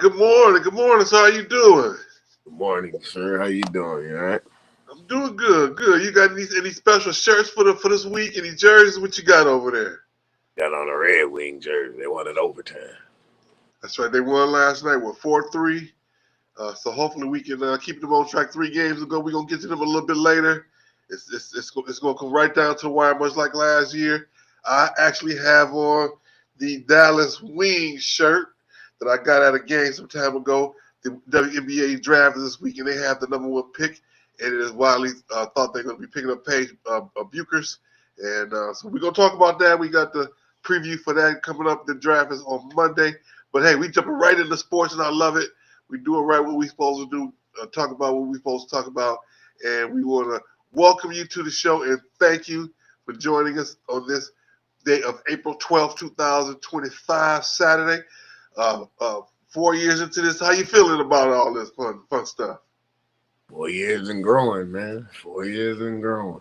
Good morning. Good morning. So how you doing? Good morning, sir. How you doing? You all right? I'm doing good. Good. You got any special shirts for this week? Any jerseys? What you got over there? Got on a Red Wing jersey. They wanted overtime. That's right. They won last night with 4-3. So hopefully we can keep them on track. 3 games ago. We're gonna get to them a little bit later. It's gonna come right down to the wire, much like last year. I actually have on the Dallas Wings shirt that I got at a game some time ago. The WNBA draft is this week, and they have the #1 pick, and it is widely thought they're going to be picking up Paige Buchers. And so we're going to talk about that. We got the preview for that coming up. The draft is on Monday. But, hey, we jumping right into sports, and I love it. We doing right what we supposed to do, talk about what we supposed to talk about. And we want to welcome you to the show and thank you for joining us on this day of April 12th, 2025, Saturday. 4 years into this, how you feeling about all this fun stuff? 4 years and growing, man. 4 years and growing.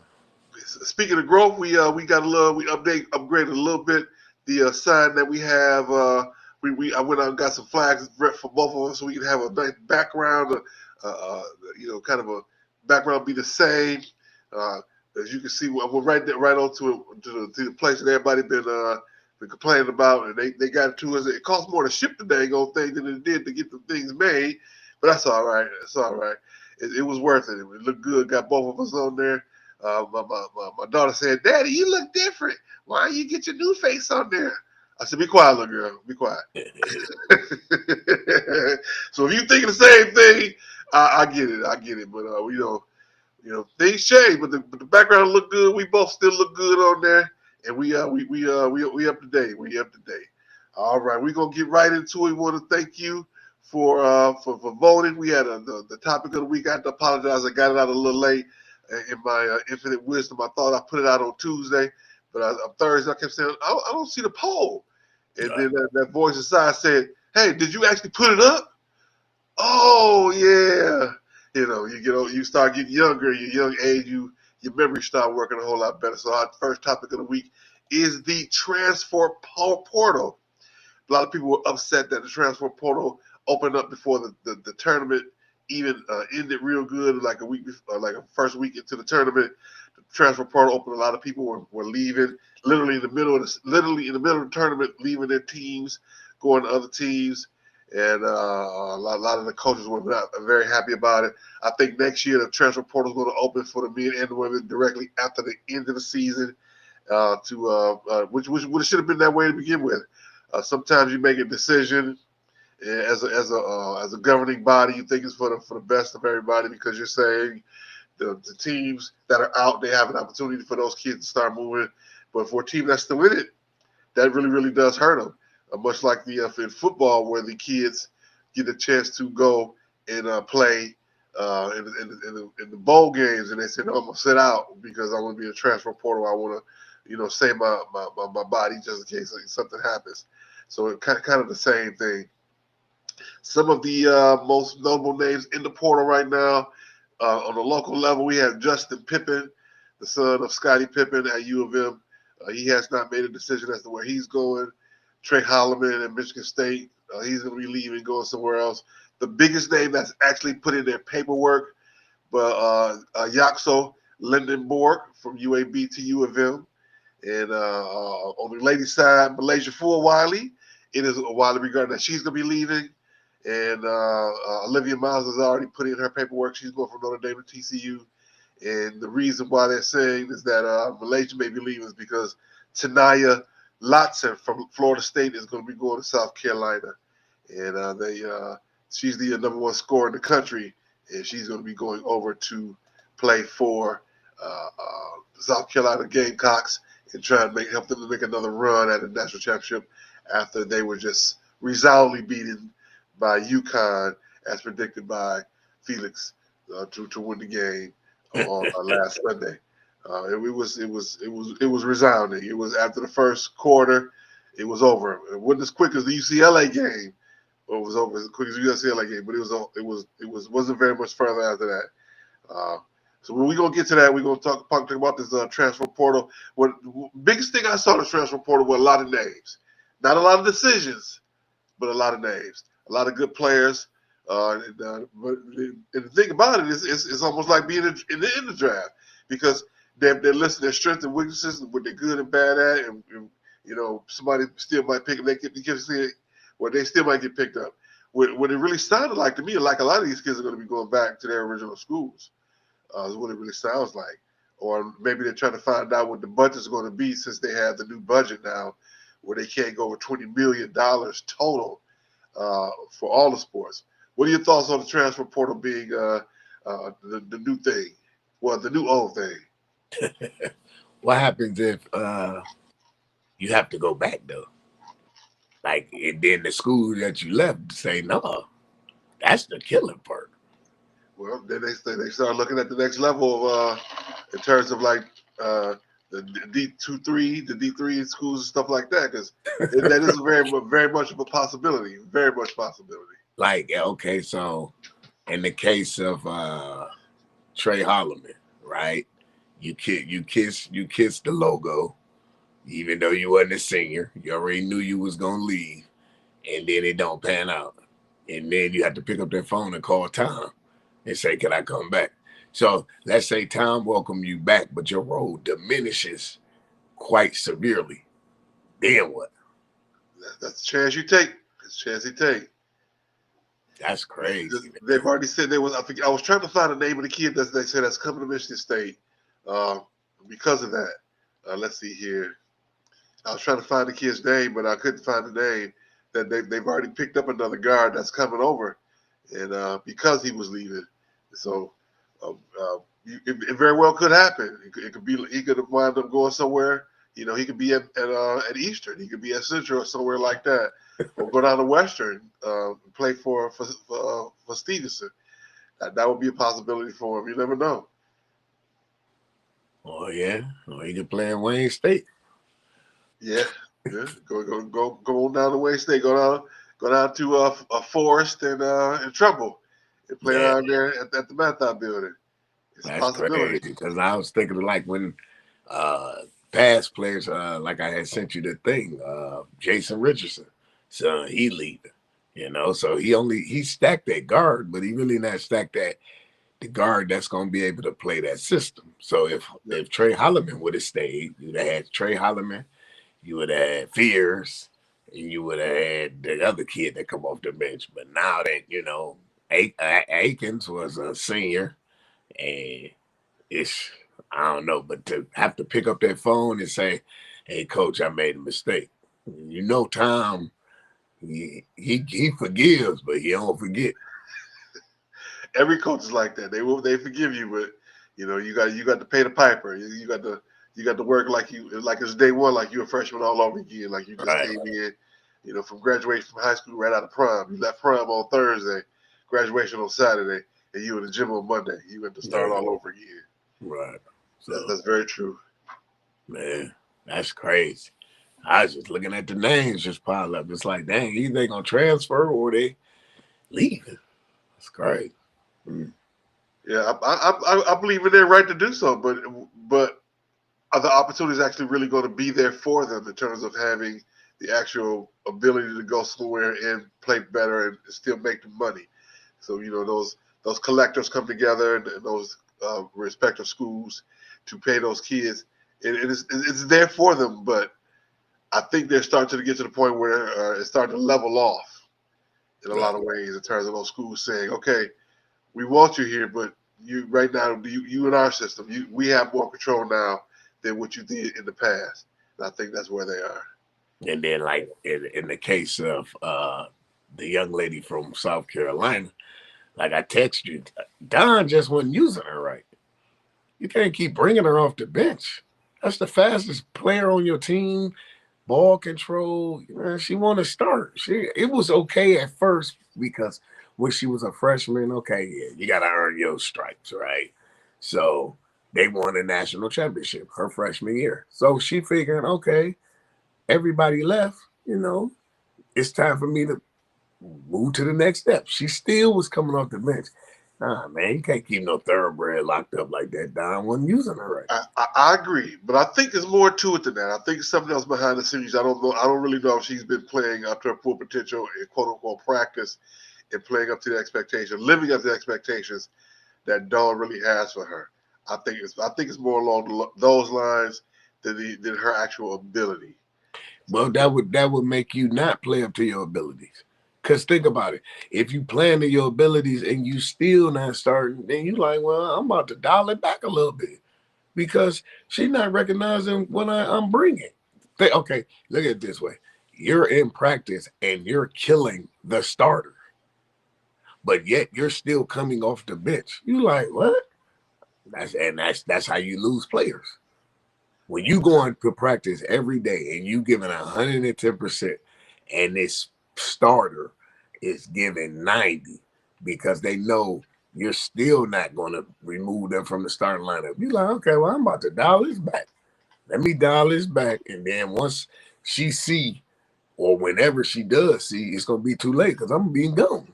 Speaking of growth, we got upgraded a little bit. The sign that we have, I went out and got some flags for both of us so we can have a nice background. Kind of a background be the same. As you can see, we're right on to the place that everybody been complaining about, and they got it to us. It cost more to ship the dang old thing than it did to get the things made, but that's all right. It's all right. It was worth it. It looked good. Got both of us on there. My daughter said, "Daddy, you look different. Why don't you get your new face on there?" I said, "Be quiet, little girl. Be quiet." So if you thinking the same thing, I get it. I get it. But things change. But the background look good. We both still look good on there. And we up to date. We up to date. All right, we're gonna get right into it. We want to thank you for voting. We had the topic of the week. I have to apologize. I got it out a little late. In my infinite wisdom, I thought I put it out on Tuesday, but on Thursday I kept saying I don't see the poll. And then that voice inside said, "Hey, did you actually put it up?" Oh yeah. You start getting younger. Your young age, your memory start working a whole lot better. So our first topic of the week is the transfer portal. A lot of people were upset that the transfer portal opened up before the tournament even ended real good, like a week before, like a first week into the tournament. The transfer portal opened. A lot of people were leaving, literally in the middle of the tournament, leaving their teams, going to other teams. And a lot of the coaches were not very happy about it. I think next year the transfer portal is going to open for the men and the women directly after the end of the season, which should have been that way to begin with. Sometimes you make a decision as a governing body, you think it's for the best of everybody because you're saying the teams that are out, they have an opportunity for those kids to start moving. But for a team that's still in it, that really, really does hurt them. Much like in football, where the kids get a chance to go and play in the bowl games, and they say, "No, I'm gonna sit out because I want to be a transfer portal. I want to, save my body just in case something happens." So it kind of the same thing. Some of the most notable names in the portal right now, on the local level, we have Justin Pippen, the son of Scottie Pippen at U of M. He has not made a decision as to where he's going. Trey Holloman at Michigan State, he's going to be leaving, going somewhere else. The biggest name that's actually put in their paperwork, but Yaxo Lindenborg from UAB to U of M. And on the ladies' side, Malaysia Wiley, it is widely regarded that she's going to be leaving. And Olivia Miles has already put in her paperwork. She's going from Notre Dame to TCU. And the reason why they're saying is that Malaysia may be leaving is because Tanaya Latson from Florida State is going to be going to South Carolina. And she's the #1 scorer in the country. And she's going to be going over to play for the South Carolina Gamecocks and try and help them to make another run at the national championship after they were just resoundingly beaten by UConn, as predicted by Felix, to win the game on last Sunday. It was resounding. It was after the first quarter, it was over. It wasn't as quick as the UCLA game. It was over as quick as the UCLA game, but it wasn't very much further after that. So when we're gonna get to that, we're gonna talk about this transfer portal. What biggest thing I saw in the transfer portal were a lot of names, not a lot of decisions, but a lot of names. a lot of good players. But the thing about it is, it's almost like being in the draft because they're listing their strengths and weaknesses, what they're good and bad at, and somebody still might pick them. You can see it, where they still might get picked up. What it really sounded like to me, like a lot of these kids are going to be going back to their original schools. Is what it really sounds like. Or maybe they're trying to find out what the budget's going to be since they have the new budget now, where they can't go over $20 million total for all the sports. What are your thoughts on the transfer portal being the new thing? Well, the new old thing. What happens if you have to go back though? Like, and then the school that you left say no. That's the killing part. Well, then they start looking at the next level of in terms of like the D2-3, the D3 schools and stuff like that, because that is very much of a possibility. Very much possibility. Like, okay, so in the case of Trey Holloman, right? You kiss the logo, even though you wasn't a senior. You already knew you was gonna leave, and then it don't pan out, and then you have to pick up that phone and call Tom and say, "Can I come back?" So let's say Tom welcome you back, but your role diminishes quite severely. Then what? That's a chance you take. It's a chance you take. That's crazy. They've already said there was. I was trying to find the name of the kid that they said that's coming to Michigan State because of that. Let's see here. I was trying to find the kid's name, but I couldn't find the name. That they've already picked up another guard that's coming over, and because he was leaving, so it very well could happen. It could be he could have wound up going somewhere. He could be at Eastern. He could be at Central or somewhere like that, or go down to Western, play for Stevenson. That would be a possibility for him. You never know. Oh yeah, or he could play in Wayne State. Yeah. Go on down to Wayne State. Go down to Forest and Trumbull and play down there at the Marathon Building. It's a possibility. Crazy because I was thinking of like when past players, like I had sent you the thing, Jason Richardson, so he leaving, so he stacked that guard, but he really not stacked that the guard that's going to be able to play that system. So if Trey Holloman would have stayed, you'd have had Trey Holloman, you would have had Fears, and you would have had the other kid that come off the bench. But now that Akins was a senior, and I don't know, but to have to pick up that phone and say, "Hey, coach, I made a mistake." Tom, he forgives, but he don't forget. Every coach is like that. They forgive you, but you got to pay the piper. You got to work like it's day one, like you're a freshman all over again, like you just came in, from graduation from high school right out of prom. You left prom on Thursday, graduation on Saturday, and you in the gym on Monday. You have to start all over again. Right. So that's very true. Man, that's crazy. I was just looking at the names just pile up. It's like, dang, either they gonna transfer or they leaving. That's crazy. Yeah, I believe in their right to do so, but are the opportunities actually really going to be there for them in terms of having the actual ability to go somewhere and play better and still make the money? So those collectors come together and those respective schools to pay those kids. It's there for them, but I think they're starting to get to the point where it's starting to level off in a lot of ways in terms of those schools saying, okay, we want you here, but you right now, you in our system, we have more control now than what you did in the past. And I think that's where they are. And then, like in the case of the young lady from South Carolina, like I text you, Don just wasn't using her right. You can't keep bringing her off the bench. That's the fastest player on your team. Ball control. She want to start. It was okay at first because when she was a freshman, okay, yeah, you got to earn your stripes, right? So they won a national championship her freshman year. So she figured, okay, everybody left, it's time for me to move to the next step. She still was coming off the bench. Nah, man, you can't keep no thoroughbred locked up like that. Don wasn't using her right. I agree, but I think there's more to it than that. I think it's something else behind the scenes. I don't know. I don't really know if she's been playing up to her full potential in quote unquote practice and playing up to the expectations, living up to the expectations that Dawn really has for her. I think it's more along those lines than her actual ability. Well, that would make you not play up to your abilities. Cause think about it. If you playing to your abilities and you still not starting, then you like, well, I'm about to dial it back a little bit because she's not recognizing what I'm bringing. Okay, look at it this way: you're in practice and you're killing the starter, but yet you're still coming off the bench. You like what? That's how you lose players. When you going to practice every day and you giving 110%, and this starter is giving 90 because they know you're still not going to remove them from the starting lineup. You're like, okay, well, I'm about to dial this back. Let me dial this back. And then once she see, or whenever she does see, it's going to be too late because I'm being gone.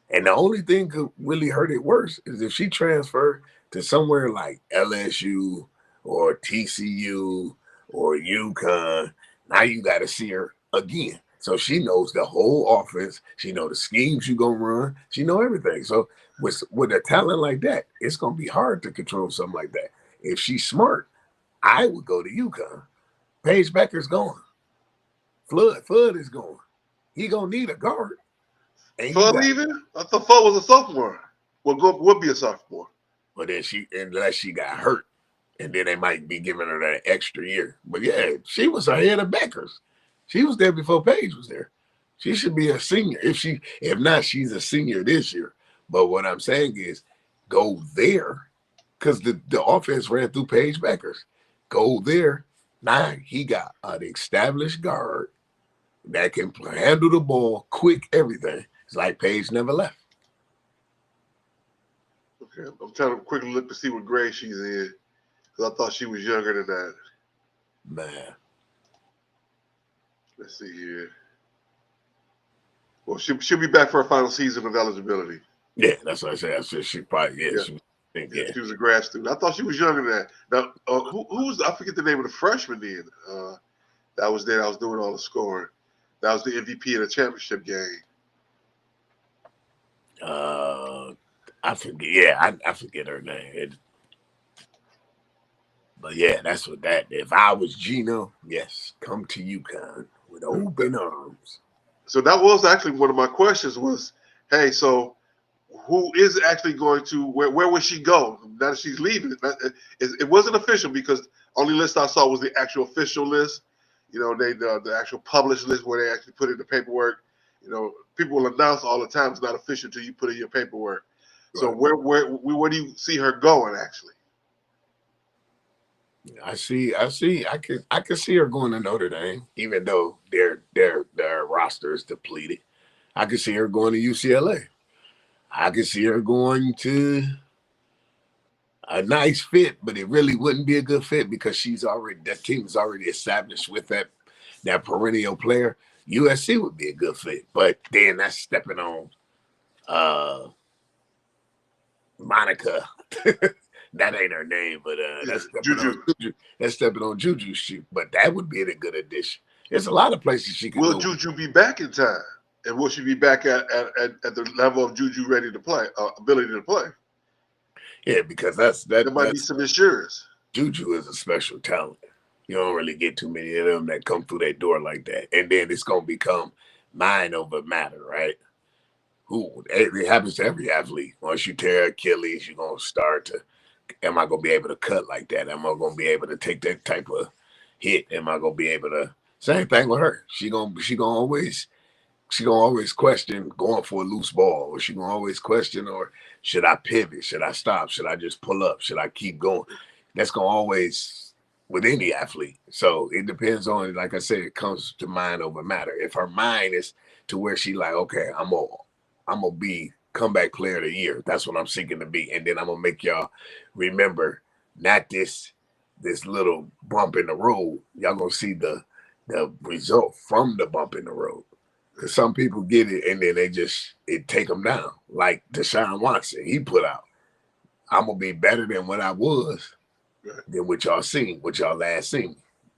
And the only thing could really hurt it worse is if she transferred to somewhere like LSU or TCU or UConn. Now you got to see her again. So she knows the whole offense. She know the schemes you gonna run. She know everything. So with a talent like that, it's gonna be hard to control something like that. If she's smart, I would go to UConn. Paige Becker's gone. Flood is gone. He gonna need a guard. And you Fudd got, leaving? I thought Fudd was a sophomore. Would be a sophomore. but then unless she got hurt, and then they might be giving her that extra year. But yeah, she was ahead of Beckers. She was there before Paige was there. She should be a senior. If not, she's a senior this year. But what I'm saying is go there because the offense ran through Paige Beckers. Go there. Now he got an established guard that can handle the ball, quick, everything. It's like Paige never left. Okay, I'm trying to quickly look to see what grade she's in because I thought she was younger than that. Man. Let's see here. Well, she'll be back for her final season of eligibility. Yeah, that's what I said. I said she probably, Yeah. She was a grad student. I thought she was younger than that. Now, who's I forget the name of the freshman then that was there. I was doing all the scoring. That was the MVP of the championship game. I forget. Yeah, I forget her name. But yeah, that's what that. If I was Gino, yes, come to UConn with open arms. So that was actually one of my questions. Was hey, so who is actually going to where will she go now that she's leaving? It wasn't official because only list I saw was the actual official list. You know, the actual published list where they actually put in the paperwork. You know, people will announce all the time it's not official until you put in your paperwork. So Right. where do you see her going actually? I see. I can see her going to Notre Dame, even though their roster is depleted. I can see her going to UCLA. I can see her going to a nice fit, but it really wouldn't be a good fit because that team is already established with that perennial player. USC would be a good fit, but then that's stepping on Monica. That ain't her name, but Yeah, that's stepping on Juju. Juju. That's stepping on Juju's shoe. But that would be a good addition. There's a lot of places she could Will go. Juju be back in time? And will she be back at the level of Juju ready to play, ability to play? Yeah, because There might be that's some insurance. Juju is a special talent. You don't really get too many of them that come through that door like that. And then it's gonna become mind over matter, right? It happens to every athlete. Once you tear Achilles, you're gonna start to, am I gonna be able to cut like that? Am I gonna be able to take that type of hit? Am I gonna be able to, same thing with her. She gonna always question going for a loose ball, or she gonna always question, or should I pivot? Should I stop? Should I just pull up? Should I keep going? That's gonna always with any athlete. So it depends on, like I said, it comes to mind over matter. If her mind is to where she like, okay, I'm gonna be comeback player of the year. That's what I'm seeking to be, and then I'm gonna make y'all remember not this little bump in the road. Y'all gonna see the result from the bump in the road. Because some people get it and then it take them down. Like Deshaun Watson, he put out, I'm gonna be better than what I was than what y'all seen, what y'all last seen.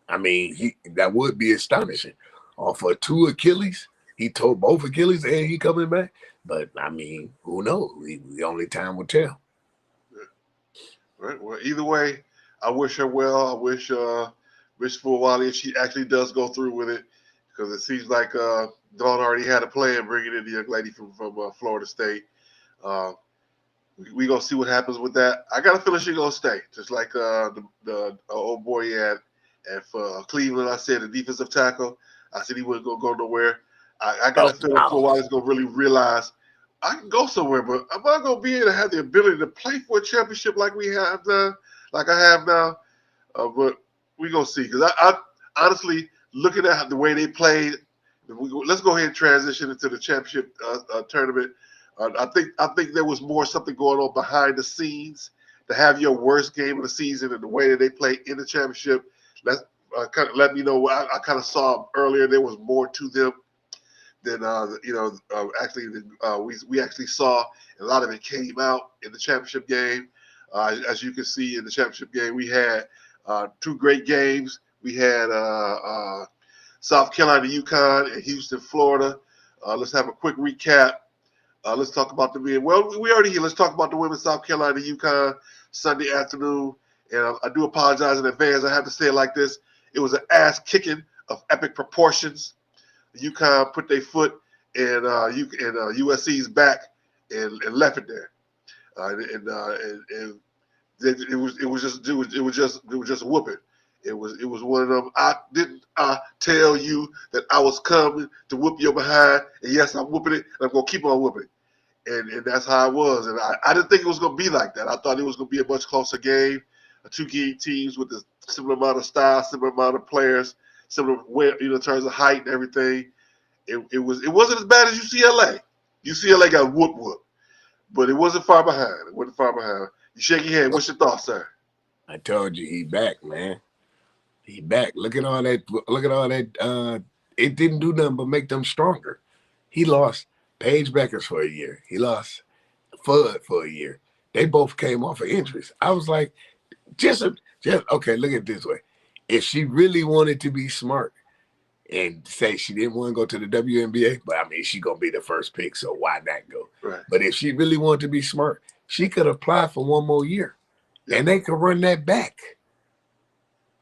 I mean, that would be astonishing. Off of 2 Achilles, he tore both Achilles and he coming back. But I mean, who knows? The only time will tell. Right. Well, either way, I wish her well. I wish Fulwiley, if she actually does go through with it, because it seems like Dawn already had a plan bringing in the young lady from Florida State. We gonna see what happens with that. I got a feeling she's gonna stay, just like the old boy had. And for Cleveland, I said the defensive tackle. I said he wasn't gonna go nowhere. I got a feeling Fulwiley's gonna really realize I can go somewhere, but am I gonna be able to have the ability to play for a championship like we have now, like I have now? But we gonna see. Because I honestly, looking at the way they played, let's go ahead and transition into the championship tournament. I think there was something going on behind the scenes to have your worst game of the season and the way that they played in the championship. Kind of let me know. I kind of saw earlier there was more to them than we actually saw. A lot of it came out in the championship game. As you can see in the championship game, we had 2 great games. We had South Carolina, UConn, and Houston, Florida. Let's have a quick recap. Let's talk about the men. Well, we already here. Let's talk about the women. South Carolina, UConn, Sunday afternoon. And I do apologize in advance. I have to say it like this. It was an ass kicking of epic proportions. UConn put their foot in USC's back and left it there. It was just whooping. It was one of them. I didn't tell you that I was coming to whoop your behind, and yes, I'm whooping it, and I'm gonna keep on whooping it. And that's how it was. And I didn't think it was going to be like that. I thought it was going to be a much closer game. 2 teams with a similar amount of style, similar amount of players, similar in terms of height and everything. It wasn't as bad as UCLA. UCLA got whoop, but it wasn't far behind. It wasn't far behind. You shake your head. What's your thoughts, sir? I told you he back, man. He back. Look at all that. Look at all that. It didn't do nothing but make them stronger. He lost Paige Beckers for a year. He lost Fudd for a year. They both came off of injuries. I was like, just okay, look at it this way. If she really wanted to be smart and say she didn't want to go to the WNBA, but I mean, she going to be the first pick, so why not go? Right. But if she really wanted to be smart, she could apply for 1 more year, and they could run that back.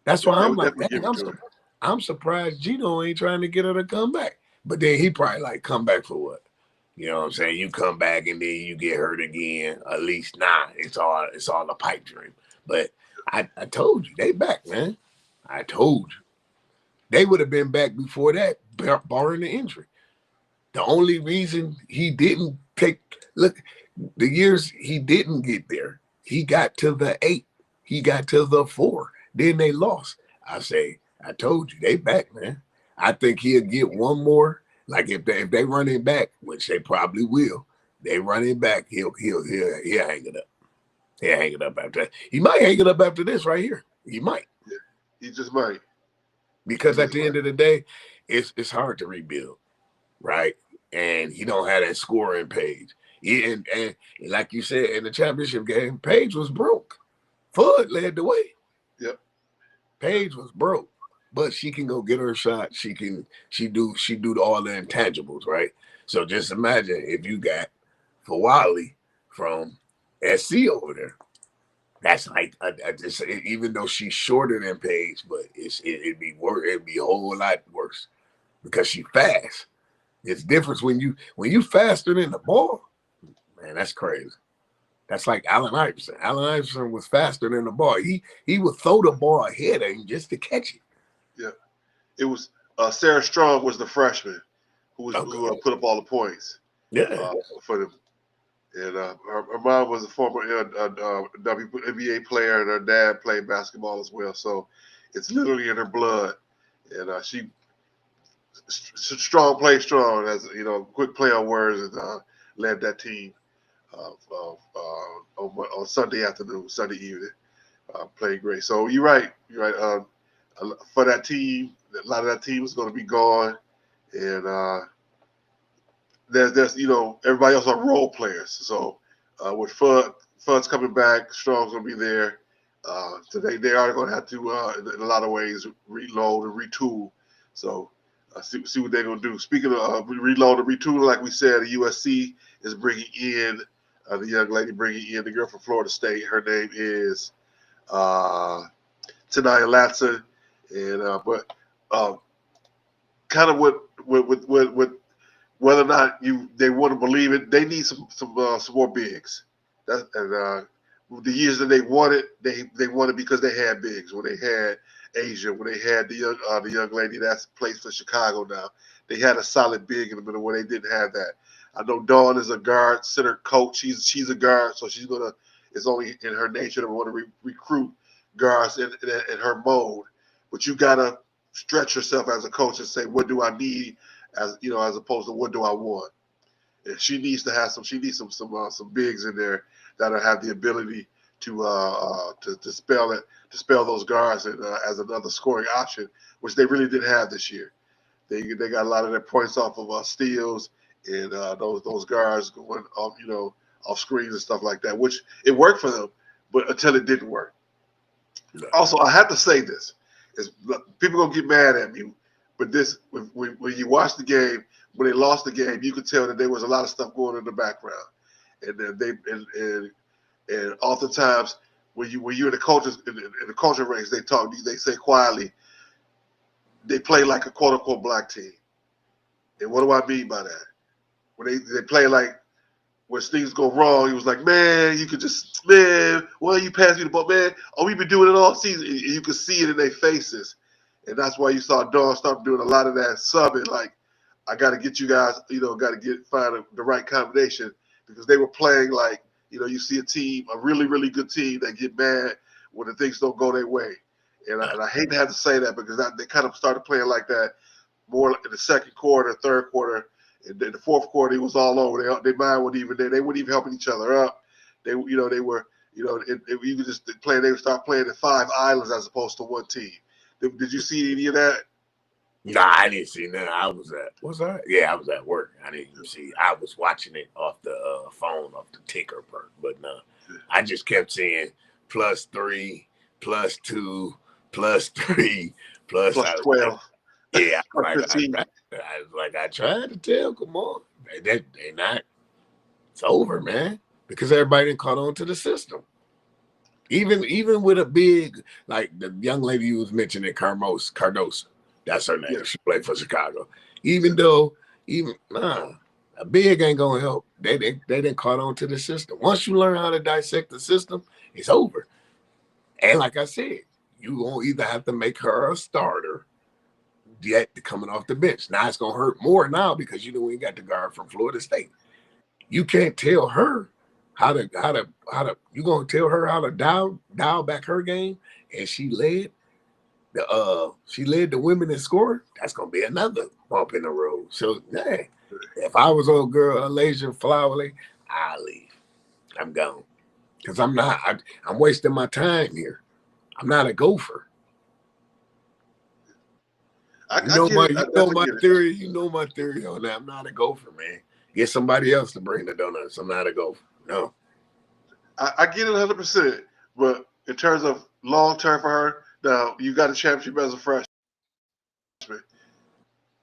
That's why I'm like, I'm surprised Gino ain't trying to get her to come back. But then he probably like, come back for what? You know what I'm saying? You come back and then you get hurt again. At least it's all a pipe dream. But I told you, they back, man. I told you. They would have been back before that, barring the injury. The only reason he didn't look, the years he didn't get there, he got to the 8. He got to the 4. Then they lost. I told you, they back, man. I think he'll get 1 more. Like if they run him back, which they probably will, they run him back, he'll hang it up. He'll hang it up after that. He might hang it up after this right here. He might. Yeah, he just might. Because at the end of the day, it's hard to rebuild, right? And he don't have that scoring page. And like you said, in the championship game, Paige was broke. Fudd led the way. Yep. Paige was broke. But she can go get her shot. She do all the intangibles, right? So just imagine if you got Fulwiley from SC over there. That's like even though she's shorter than Paige, but it'd be a whole lot worse because she's fast. It's different when you faster than the ball. Man, that's crazy. That's like Allen Iverson. Allen Iverson was faster than the ball. He would throw the ball ahead of him just to catch it. Yeah, it was Sarah Strong was the freshman who put up all the points. Yeah, for them. And her mom was a former WNBA player, and her dad played basketball as well. So it's literally in her blood. And she played strong, as quick play on words, and led that team on Sunday afternoon, Sunday evening. Played great. So you're right. For that team, a lot of that team is going to be gone, and there's everybody else are role players. So with Fudd's coming back, Strong's gonna be there. So they are going to have to in a lot of ways reload and retool. So see what they're going to do. Speaking of reload and retool, like we said, the USC is bringing in the young lady, bringing in the girl from Florida State. Her name is Tanaya Latson, and but kind of what whether or not they want to believe it, they need some more bigs. The years that they won it, they won it because they had bigs. When they had Asia, when they had the young lady that plays for Chicago now, they had a solid big in the middle where they didn't have that. I know Dawn is a guard center coach. She's a guard, so it's only in her nature to want to recruit guards in her mode. But you gotta stretch yourself as a coach and say, what do I need, as opposed to what do I want. And she needs to have some bigs in there that'll have the ability to spell those guards and as another scoring option, which they really didn't have this year. They got a lot of their points off of steals and those guards going off screens and stuff like that, which it worked for them, but until it didn't work. Also, I have to say this: is people gonna get mad at me, but this when you watch the game, when they lost the game, you could tell that there was a lot of stuff going on in the background, and then and oftentimes when you're in the culture ranks, they say quietly, they play like a quote unquote black team. And what do I mean by that? When they play like when things go wrong, he was like, man, you could just, man, why you pass me the ball, man? Oh, we've been doing it all season. And you could see it in their faces. And that's why you saw Dawn start doing a lot of that subbing, like, I got to get you guys, got to find the right combination, because they were playing like, you see a team, a really, really good team that get mad when the things don't go their way. And I hate to have to say that, because they kind of started playing like that more in the second quarter, third quarter. And then the fourth quarter, it was all over. Their mind wasn't even there. They weren't even helping each other up. They were, you could just play. They would start playing at five islands as opposed to one team. Did you see any of that? Nah, I didn't see nothing. I was at work. I didn't even see. I was watching it off the phone, off the ticker part. But no, I just kept saying +3, +2, +3, plus 12. Yeah, I tried to tell. Come on, they not. It's over, man. Because everybody didn't caught on to the system. Even with a big, like the young lady you was mentioning, Cardosa. That's her name. Yeah. She played for Chicago. A big ain't gonna help. They didn't caught on to the system. Once you learn how to dissect the system, it's over. And like I said, you gonna either have to make her a starter yet coming off the bench. Now it's gonna hurt more now because we ain't got the guard from Florida State. You can't tell her how to you gonna tell her how to dial back her game, and she led the women in scoring. That's gonna be another bump in the road. So hey, if I was old girl Alasia Flowerly, I'll leave. I'm gone. Because I'm wasting my time here. I'm not a gopher. You know my theory. You know my theory on that. I'm not a gopher, man. Get somebody else to bring the donuts. I'm not a gopher. No. I get it 100%. But in terms of long term for her, now you got a championship as a freshman.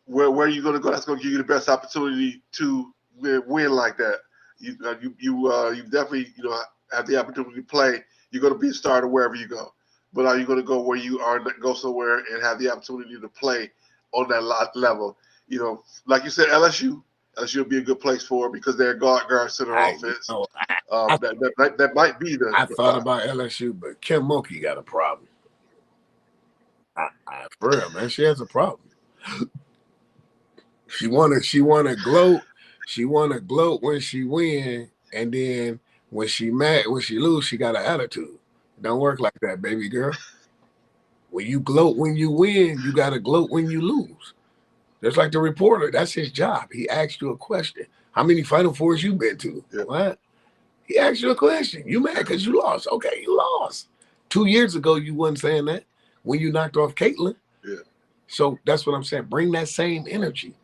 Where are you going to go? That's going to give you the best opportunity to win like that. You definitely have the opportunity to play. You're going to be a starter wherever you go. But are you going to go where you are, go somewhere and have the opportunity to play on that level? Like you said, LSU will be a good place for her because they're guard center offense. That might be the. I thought about LSU, but Kim Mulkey got a problem. For real, man, she has a problem. She wanna gloat. She wanna gloat when she win, and then when she lose, she got an attitude. It don't work like that, baby girl. When you gloat when you win, you gotta gloat when you lose. Just like the reporter, that's his job. He asked you a question. How many Final Fours you been to? Yeah. What? He asked you a question. You mad because you lost. Okay, you lost. 2 years ago, you wasn't saying that when you knocked off Caitlin. Yeah. So that's what I'm saying. Bring that same energy.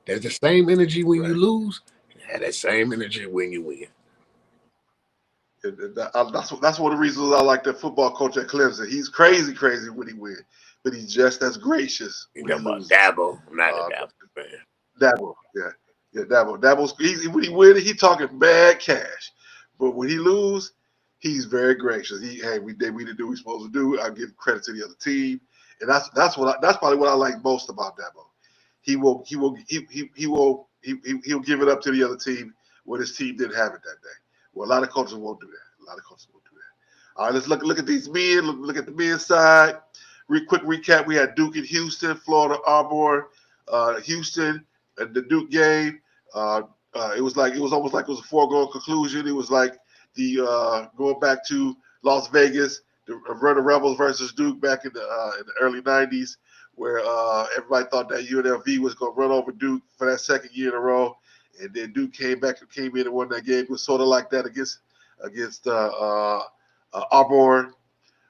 There's the same energy when you Right. lose. You have that same energy when you win. That's one of the reasons I like the football coach at Clemson. He's crazy, crazy when he wins, but he's just as gracious You when he talking about loses. Dabo? I'm not a Uh, Dabo fan. Dabo, yeah, Dabo. Dabo's easy when he win. He talking mad cash, but when he lose, he's very gracious. Hey, we did what we supposed to do. I give credit to the other team, and that's probably what I like most about Dabo. He'll give it up to the other team when his team didn't have it that day. Well, a lot of coaches won't do that. A lot of coaches won't do that. All right, let's look at these men. Look at the men's side. Quick recap: we had Duke in Houston, Florida Auburn, Houston, and the Duke game. Uh, it was almost like it was a foregone conclusion. It was like the going back to Las Vegas, the Run the Rebels versus Duke back in the early '90s, where everybody thought that UNLV was going to run over Duke for that second year in a row, and then Duke came in and won that game. It was sort of like that against Auburn.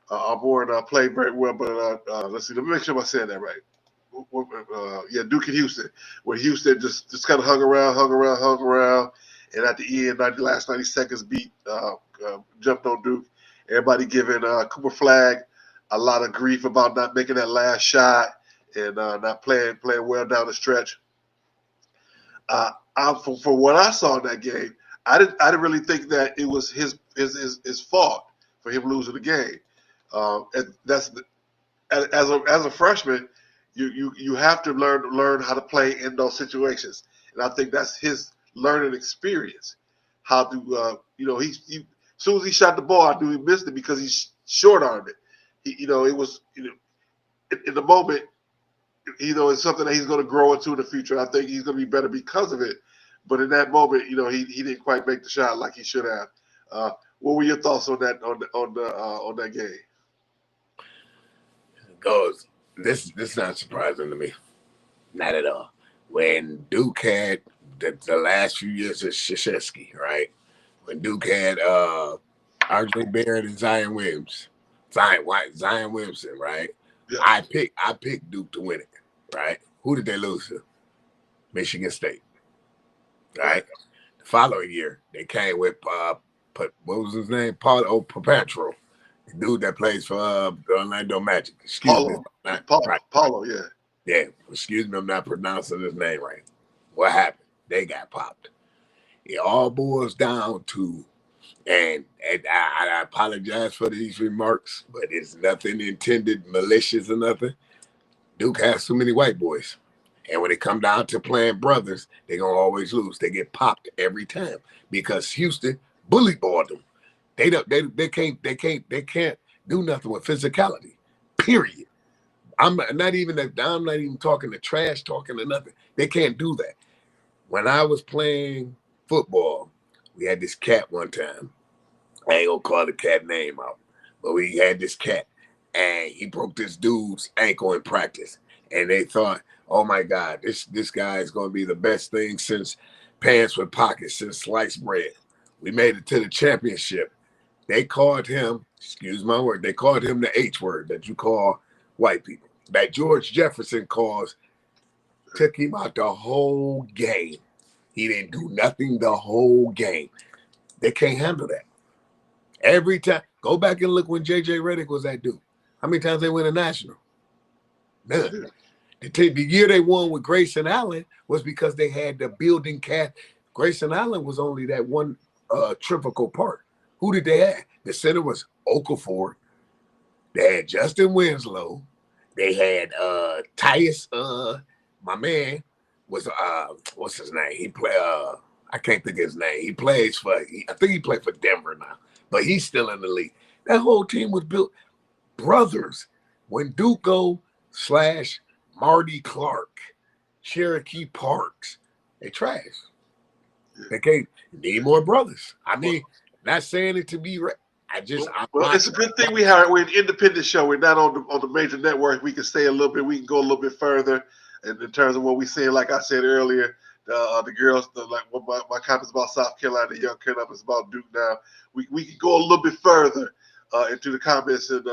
Auburn played very well, but let's see. Let me make sure I'm saying that right. Yeah, Duke and Houston, where Houston just kind of hung around, and at the end, the last 90 seconds jumped on Duke. Everybody giving Cooper Flag a lot of grief about not making that last shot and not playing well down the stretch. For what I saw in that game, I didn't really think that it was his fault for him losing the game. And that's as a freshman, you have to learn how to play in those situations, and I think that's his learning experience. How to he as soon as he shot the ball, I knew he missed it because he short armed it. It was in the moment. It's something that he's going to grow into in the future. I think he's going to be better because of it. But in that moment, he didn't quite make the shot like he should have. What were your thoughts on that on that game? Goes. This is not surprising to me. Not at all. When Duke had the last few years of Krzyzewski, right? When Duke had RJ Barrett and Zion Williamson, right? Yeah. I picked Duke to win it, right? Who did they lose to? Michigan State, right? The following year, they came with what was his name? Paulo Papantro, the dude that plays for the Orlando Magic. Excuse me, right? Paulo, yeah. Yeah, excuse me, I'm not pronouncing his name right. What happened? They got popped. It all boils down to, and I apologize for these remarks, but it's nothing intended malicious or nothing. Duke has too many white boys. And when it come down to playing brothers, they're going to always lose. They get popped every time because Houston bully balled them. They can't do nothing with physicality. Period. I'm not even talking the trash talking or nothing. They can't do that. When I was playing football, we had this cat one time. I ain't gonna call the cat name out, but we had this cat, and he broke this dude's ankle in practice, and they thought, "Oh my God, this guy is gonna be the best thing since pants with pockets, since sliced bread." We made it to the championship. They called him, excuse my word, they called him the H word that you call white people. That George Jefferson calls, took him out the whole game. He didn't do nothing the whole game. They can't handle that. Every time, go back and look when J.J. Redick was at Duke. How many times they win a national? None. The year they won with Grayson Allen was because they had the building cast. Grayson Allen was only that one trivial part. Who did they have? The center was Okafor. They had Justin Winslow. They had Tyus, my man, was what's his name? He play I can't think of his name. He plays for I think he played for Denver now, but he's still in the league. That whole team was built brothers. When Duco / Marty Clark, Cherokee Parks, they trash. They can't need more brothers. I mean, not saying it to be right. It's a good thing we're an independent show. We're not on the major network. We can stay a little bit. We can go a little bit further in terms of what we're saying. Like I said earlier, the girls, like what my comments about South Carolina, the young kid up is about Duke now. We can go a little bit further into the comments and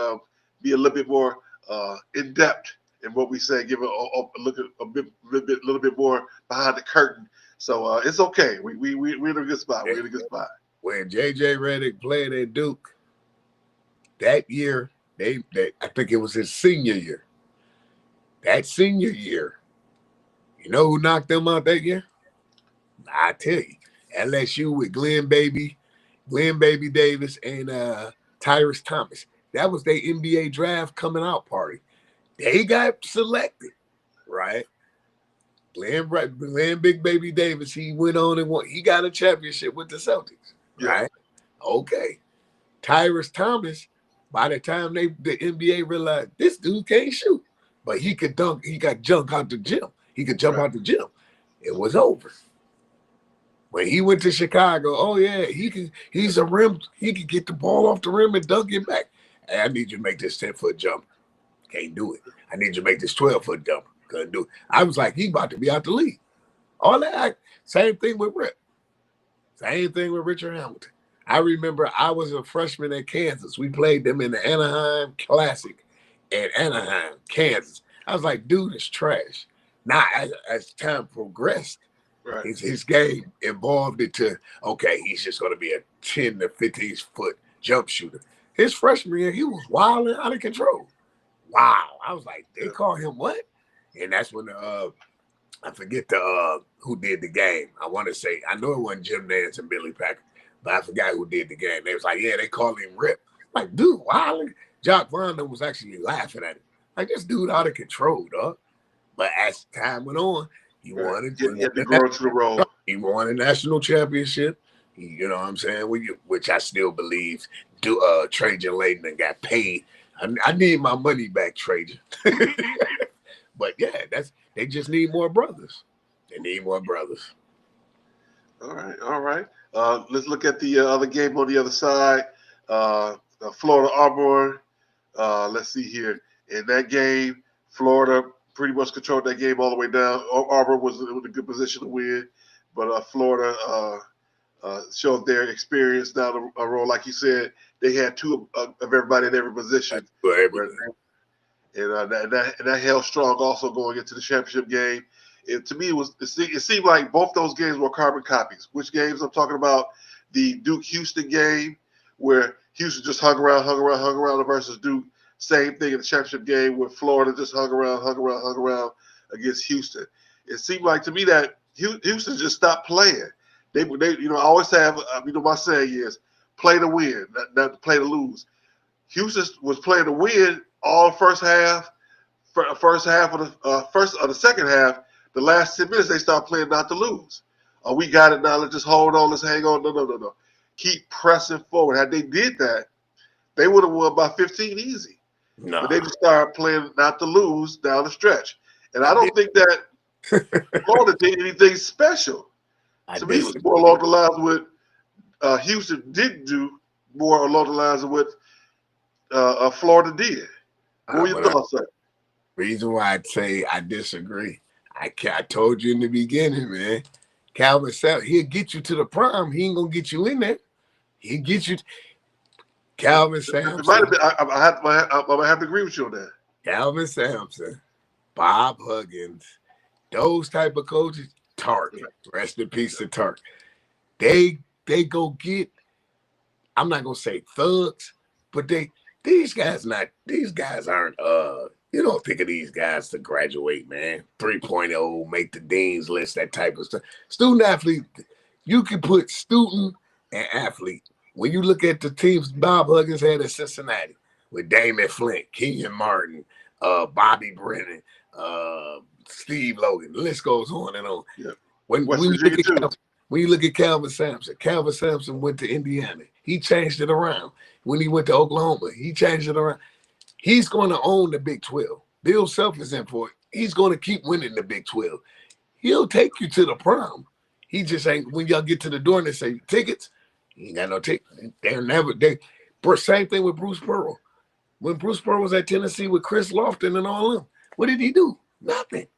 be a little bit more in depth in what we say, give a look at little bit more behind the curtain. So it's okay. We're in a good spot. We're in a good spot. When J.J. Redick played at Duke that year, they I think it was his senior year. That senior year, you know who knocked them out that year? I tell you, LSU with Glenn Baby Davis, and Tyrus Thomas. That was their NBA draft coming out party. They got selected, right? Glenn Big Baby Davis, he went on and won. He got a championship with the Celtics, right? Yeah. Okay. Tyrus Thomas, by the time the NBA realized this dude can't shoot, but he could dunk, he got jump out the gym. He could jump out the gym. It was over. When he went to Chicago, oh yeah, he's a rim, he could get the ball off the rim and dunk it back. Hey, I need you to make this 10-foot jump. Can't do it. I need you to make this 12-foot jump. Couldn't do it. I was like, he about to be out the league. All that, same thing with Rip. Same thing with Richard Hamilton. I remember I was a freshman at Kansas. We played them in the Anaheim Classic at Anaheim, Kansas. I was like, dude, it's trash. Now, as time progressed, his game evolved into, okay, he's just going to be a 10 to 15-foot jump shooter. His freshman year, he was wild and out of control. Wow. I was like, they call him what? And that's when I forget who did the game. I want to say, I know it wasn't Jim Nance and Billy Packer, but I forgot who did the game. They was like, yeah, they called him Rip. Like, dude, wild. Jock Vaughn was actually laughing at him. Like, this dude out of control, dog. But as time went on, he wanted to grow to the role. He won a national championship. You know what I'm saying? Which I still believe Trajan Layton got paid. I need my money back, Trajan. But yeah, they just need more brothers. They need more brothers. All right. Let's look at the other game on the other side. Florida Auburn. Let's see here. In that game, Florida pretty much controlled that game all the way down. Auburn was in a good position to win, but Florida showed their experience down the road. Like you said, they had two of everybody in every position. And that held strong also going into the championship game. To me, it seemed like both those games were carbon copies. Which games I'm talking about? The Duke-Houston game, where Houston just hung around versus Duke. Same thing in the championship game where Florida just hung around against Houston. It seemed like to me that Houston just stopped playing. They I always have, my saying is, play to win, not to play to lose. Houston was playing to win all first half of the second half. The last 10 minutes they start playing not to lose. We got it now. Let's just hold on. Let's hang on. No. Keep pressing forward. Had they did that, they would have won by 15 easy. No. But they just started playing not to lose down the stretch. And I don't think that Florida did anything special. To me, it was more along the lines of what Houston didn't do, more along the lines of what Florida did. What were your thoughts, sir? Reason why I'd say I disagree. I told you in the beginning, man. Calvin Sampson, he'll get you to the prime. He ain't going to get you in there. He'll get you. Calvin Sampson. I have to agree with you on that. Calvin Sampson, Bob Huggins, those type of coaches, Target. Rest in peace to Target. They go get, I'm not going to say thugs, but these guys aren't, you don't think of these guys to graduate, man. 3.0, make the dean's list, that type of stuff. Student athlete, you can put student and athlete. When you look at the teams Bob Huggins had at Cincinnati with Damon Flint, Kenyon Martin, Bobby Brennan, Steve Logan, the list goes on and on. Yeah. When you look at Calvin Sampson went to Indiana. He changed it around. When he went to Oklahoma, he changed it around. He's going to own the Big 12. Bill Self is in for it. He's going to keep winning the Big 12. He'll take you to the prom. He just ain't, when y'all get to the door and they say, tickets, he ain't got no tickets. Same thing with Bruce Pearl. When Bruce Pearl was at Tennessee with Chris Lofton and all them, what did he do? Nothing.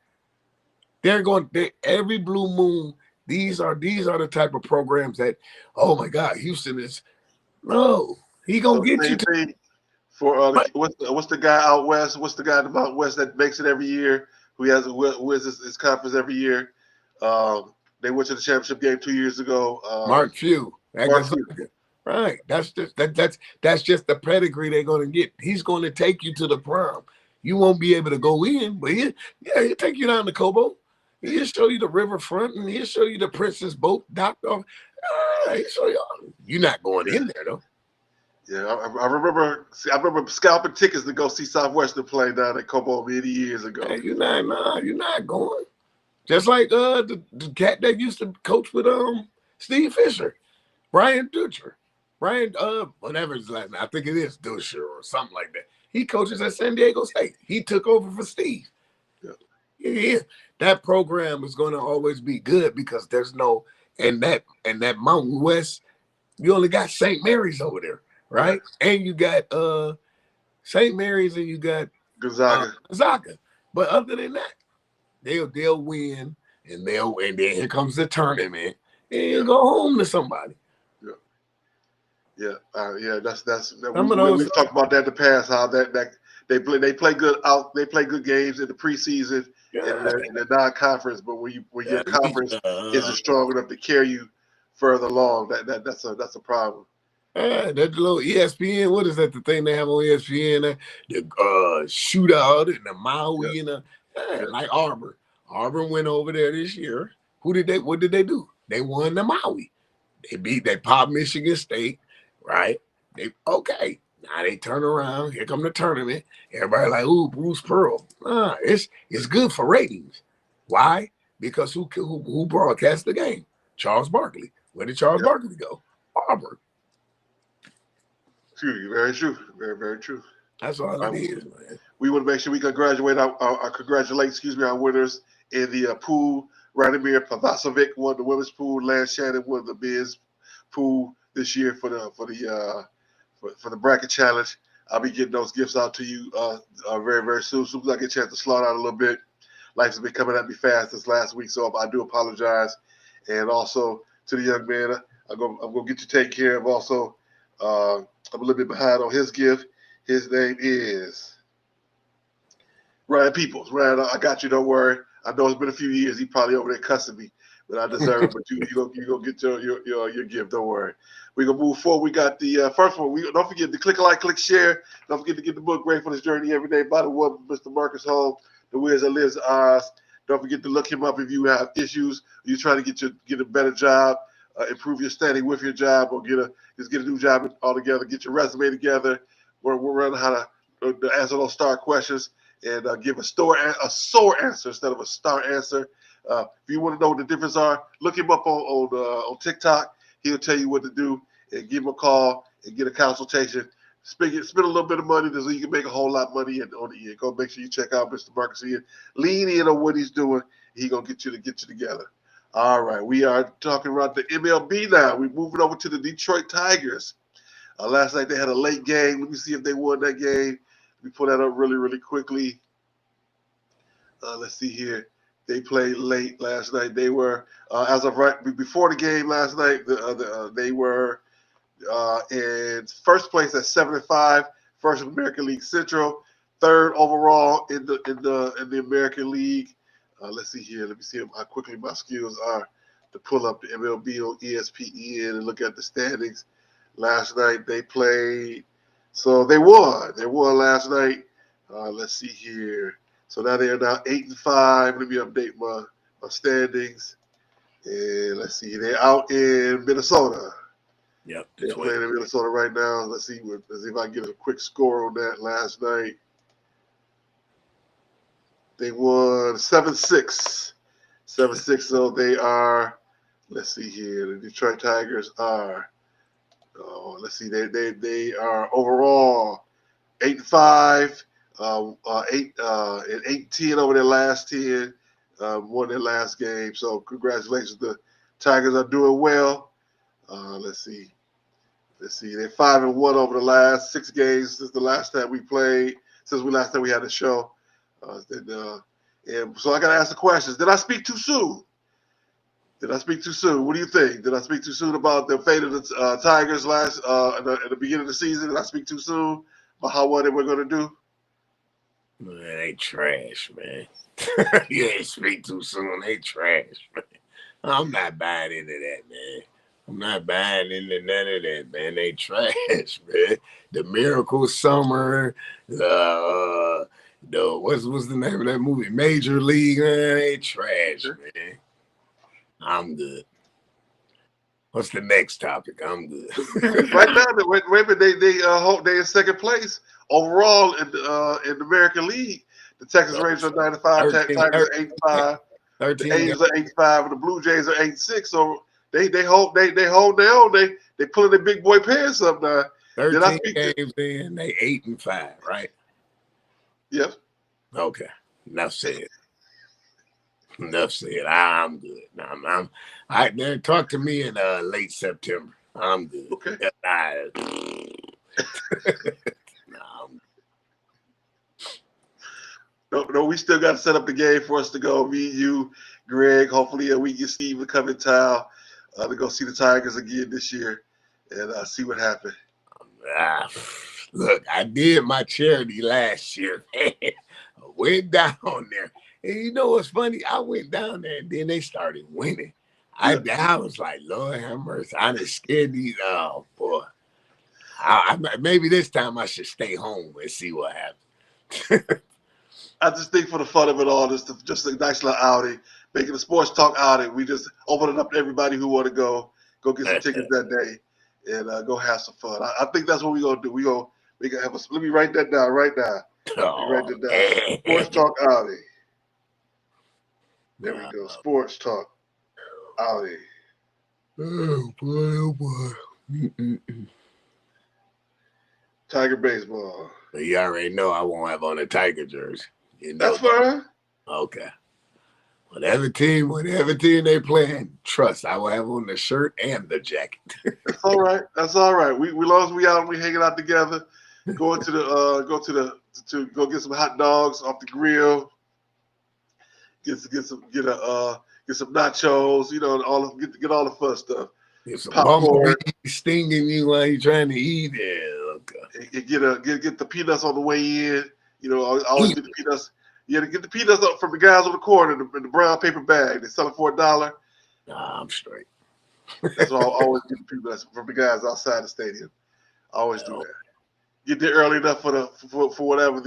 Every blue moon, these are the type of programs that, oh my God, Houston is, no, he going to get you to. For But what's the guy out west? What's the guy in the Mountain West that makes it every year? Who has his conference every year? They went to the championship game 2 years ago. Mark Few, that Mark Few. Gonzaga. Right. That's just the pedigree they're going to get. He's going to take you to the prom. You won't be able to go in, but he'll take you down to Cobo. He'll show you the riverfront, and he'll show you the Princess Boat docked off. He'll show you. You're not going in there though. Yeah, I remember. I remember scalping tickets to go see Southwestern play down at Cobo many years ago. Hey, you're not going. Just like the cat that used to coach with Steve Fisher, Brian Dutcher. Brian, whatever his last name, I think it is Dutcher or something like that. He coaches at San Diego State. He took over for Steve. Yeah. That program is going to always be good because there's no and that Mountain West, you only got St. Mary's over there, right? And you got St. Mary's and you got Gonzaga. But other than that, they'll win and then here comes the tournament and go home to somebody. Yeah, That's We've talked about that in the past. How that they play good games in the preseason and the non-conference, but when your conference isn't strong enough to carry you further along, that's a problem. That little ESPN, what is that? The thing they have on ESPN, the shootout and the Maui and like Auburn. Auburn went over there this year. What did they do? They won the Maui. They popped Michigan State. Right? Now they turn around. Here come the tournament. Everybody like, ooh, Bruce Pearl. It's good for ratings. Why? Because who broadcast the game? Charles Barkley. Where did Charles Barkley go? Auburn. Very true. Very, very true. That's all it is, man. We want to make sure we congratulate our winners in the pool. Radomir Pavasovic won the women's pool. Lance Shannon won the men's pool this year for the bracket challenge. I'll be getting those gifts out to you very, very soon. As soon as I get a chance to slow down a little bit. Life has been coming at me fast this last week, so I do apologize. And also to the young man, I'm gonna get you taken care of. Also, I'm a little bit behind on his gift. His name is Ryan Peoples. Ryan, I got you. Don't worry. I know it's been a few years. He probably over there cussing me, but I deserve it. But you gonna get your gift. Don't worry. We're gonna move forward. We got the first one. Don't forget to click like, click share. Don't forget to get the book Gratefulness Journey every day by the one Mr. Marcus Hall, the Wiz that lives Oz. Don't forget to look him up if you have issues. You're trying to get a better job, improve your standing with your job, or get a new job altogether. Get your resume together. We're learning how to answer those star questions and give a sore answer instead of a star answer. If you want to know what the difference are, look him up on TikTok. He'll tell you what to do, and give him a call and get a consultation. Spend a little bit of money so you can make a whole lot of money on the year. Go make sure you check out Mr. Marcus Ian. Lean in on what he's doing. He's gonna get you together. All right, we are talking about the MLB now. We're moving over to the Detroit Tigers. Last night they had a late game. Let me see if they won that game. Let me pull that up really, really quickly. Let's see here. They played late last night. They were, as of right before the game last night, they were in first place at 7-5, first in American League Central, third overall in the American League. Let's see here. Let me see how quickly my skills are to pull up the MLB on ESPN and look at the standings. Last night they played, so they won. They won last night. Let's see here. So now they are now 8-5. Let me update my standings. And let's see. They're out in Minnesota. Yep. They're playing in Minnesota right now. Let's see if I can get a quick score on that. Last night they won 7-6. 7-6. So they are, let's see here. The Detroit Tigers are, let's see. They are overall 8-5. 8-10 over their last 10, won their last game. So congratulations, the Tigers are doing well. Let's see. They're 5-1 over the last 6 games since the last time we played. Since we last time we had the show. And so I got to ask the questions. Did I speak too soon? What do you think? Did I speak too soon about the fate of the Tigers at the beginning of the season? Did I speak too soon? about how well they were going to do? Man, they trash, man. You ain't speak too soon. They trash, man. I'm not buying into that, man. I'm not buying into none of that, man. They trash, man. The Miracle Summer, the what's the name of that movie? Major League, man. They trash, man. I'm good. What's the next topic? I'm good. Right now, wait a minute. They in second place overall in the American League. The Texas Rangers are 95, Tigers are 85, 13 the Angels are 85, and the Blue Jays are 86. So they hold their own. They pulling their big boy pants up now. 13 games in, they 8-5, right? Yep. Okay. Enough said. Enough said. I'm good. Then talk to me in late September. I'm good. Okay. No, we still got to set up the game for us to go. Me, you, Greg. Hopefully, we get Steve to come in town to go see the Tigers again this year and see what happened. Look, I did my charity last year. I went down there. And you know what's funny? I went down there and then they started winning. I was like, Lord have mercy. I done scared these. Oh, boy. Maybe this time I should stay home and see what happens. I just think for the fun of it all, just a nice little outing, making a sports talk outing. We just open it up to everybody who want to go get some tickets that day and go have some fun. I think that's what we're going to do. We gonna have let me write that down right now. Write that down. Sports talk outing. There we go. Sports talk outing. Oh, boy, oh, boy. Tiger baseball. You already know I won't have on a Tiger jersey. You know that's fine. Okay. Whatever team they playing, trust I will have on the shirt and the jacket. That's all right. That's all right. We long as we out and we hanging out together, going to go get some hot dogs off the grill, get some nachos, get all the fun stuff. Get some bumblebee stinging you while you're trying to eat it. Okay. Get the peanuts on the way in. Always get the peanuts. Yeah, to get the peanuts up from the guys on the corner in the brown paper bag. They sell it for $1. Nah, I'm straight. That's why I always get the peanuts from the guys outside the stadium. I always do that. Get there early enough for whatever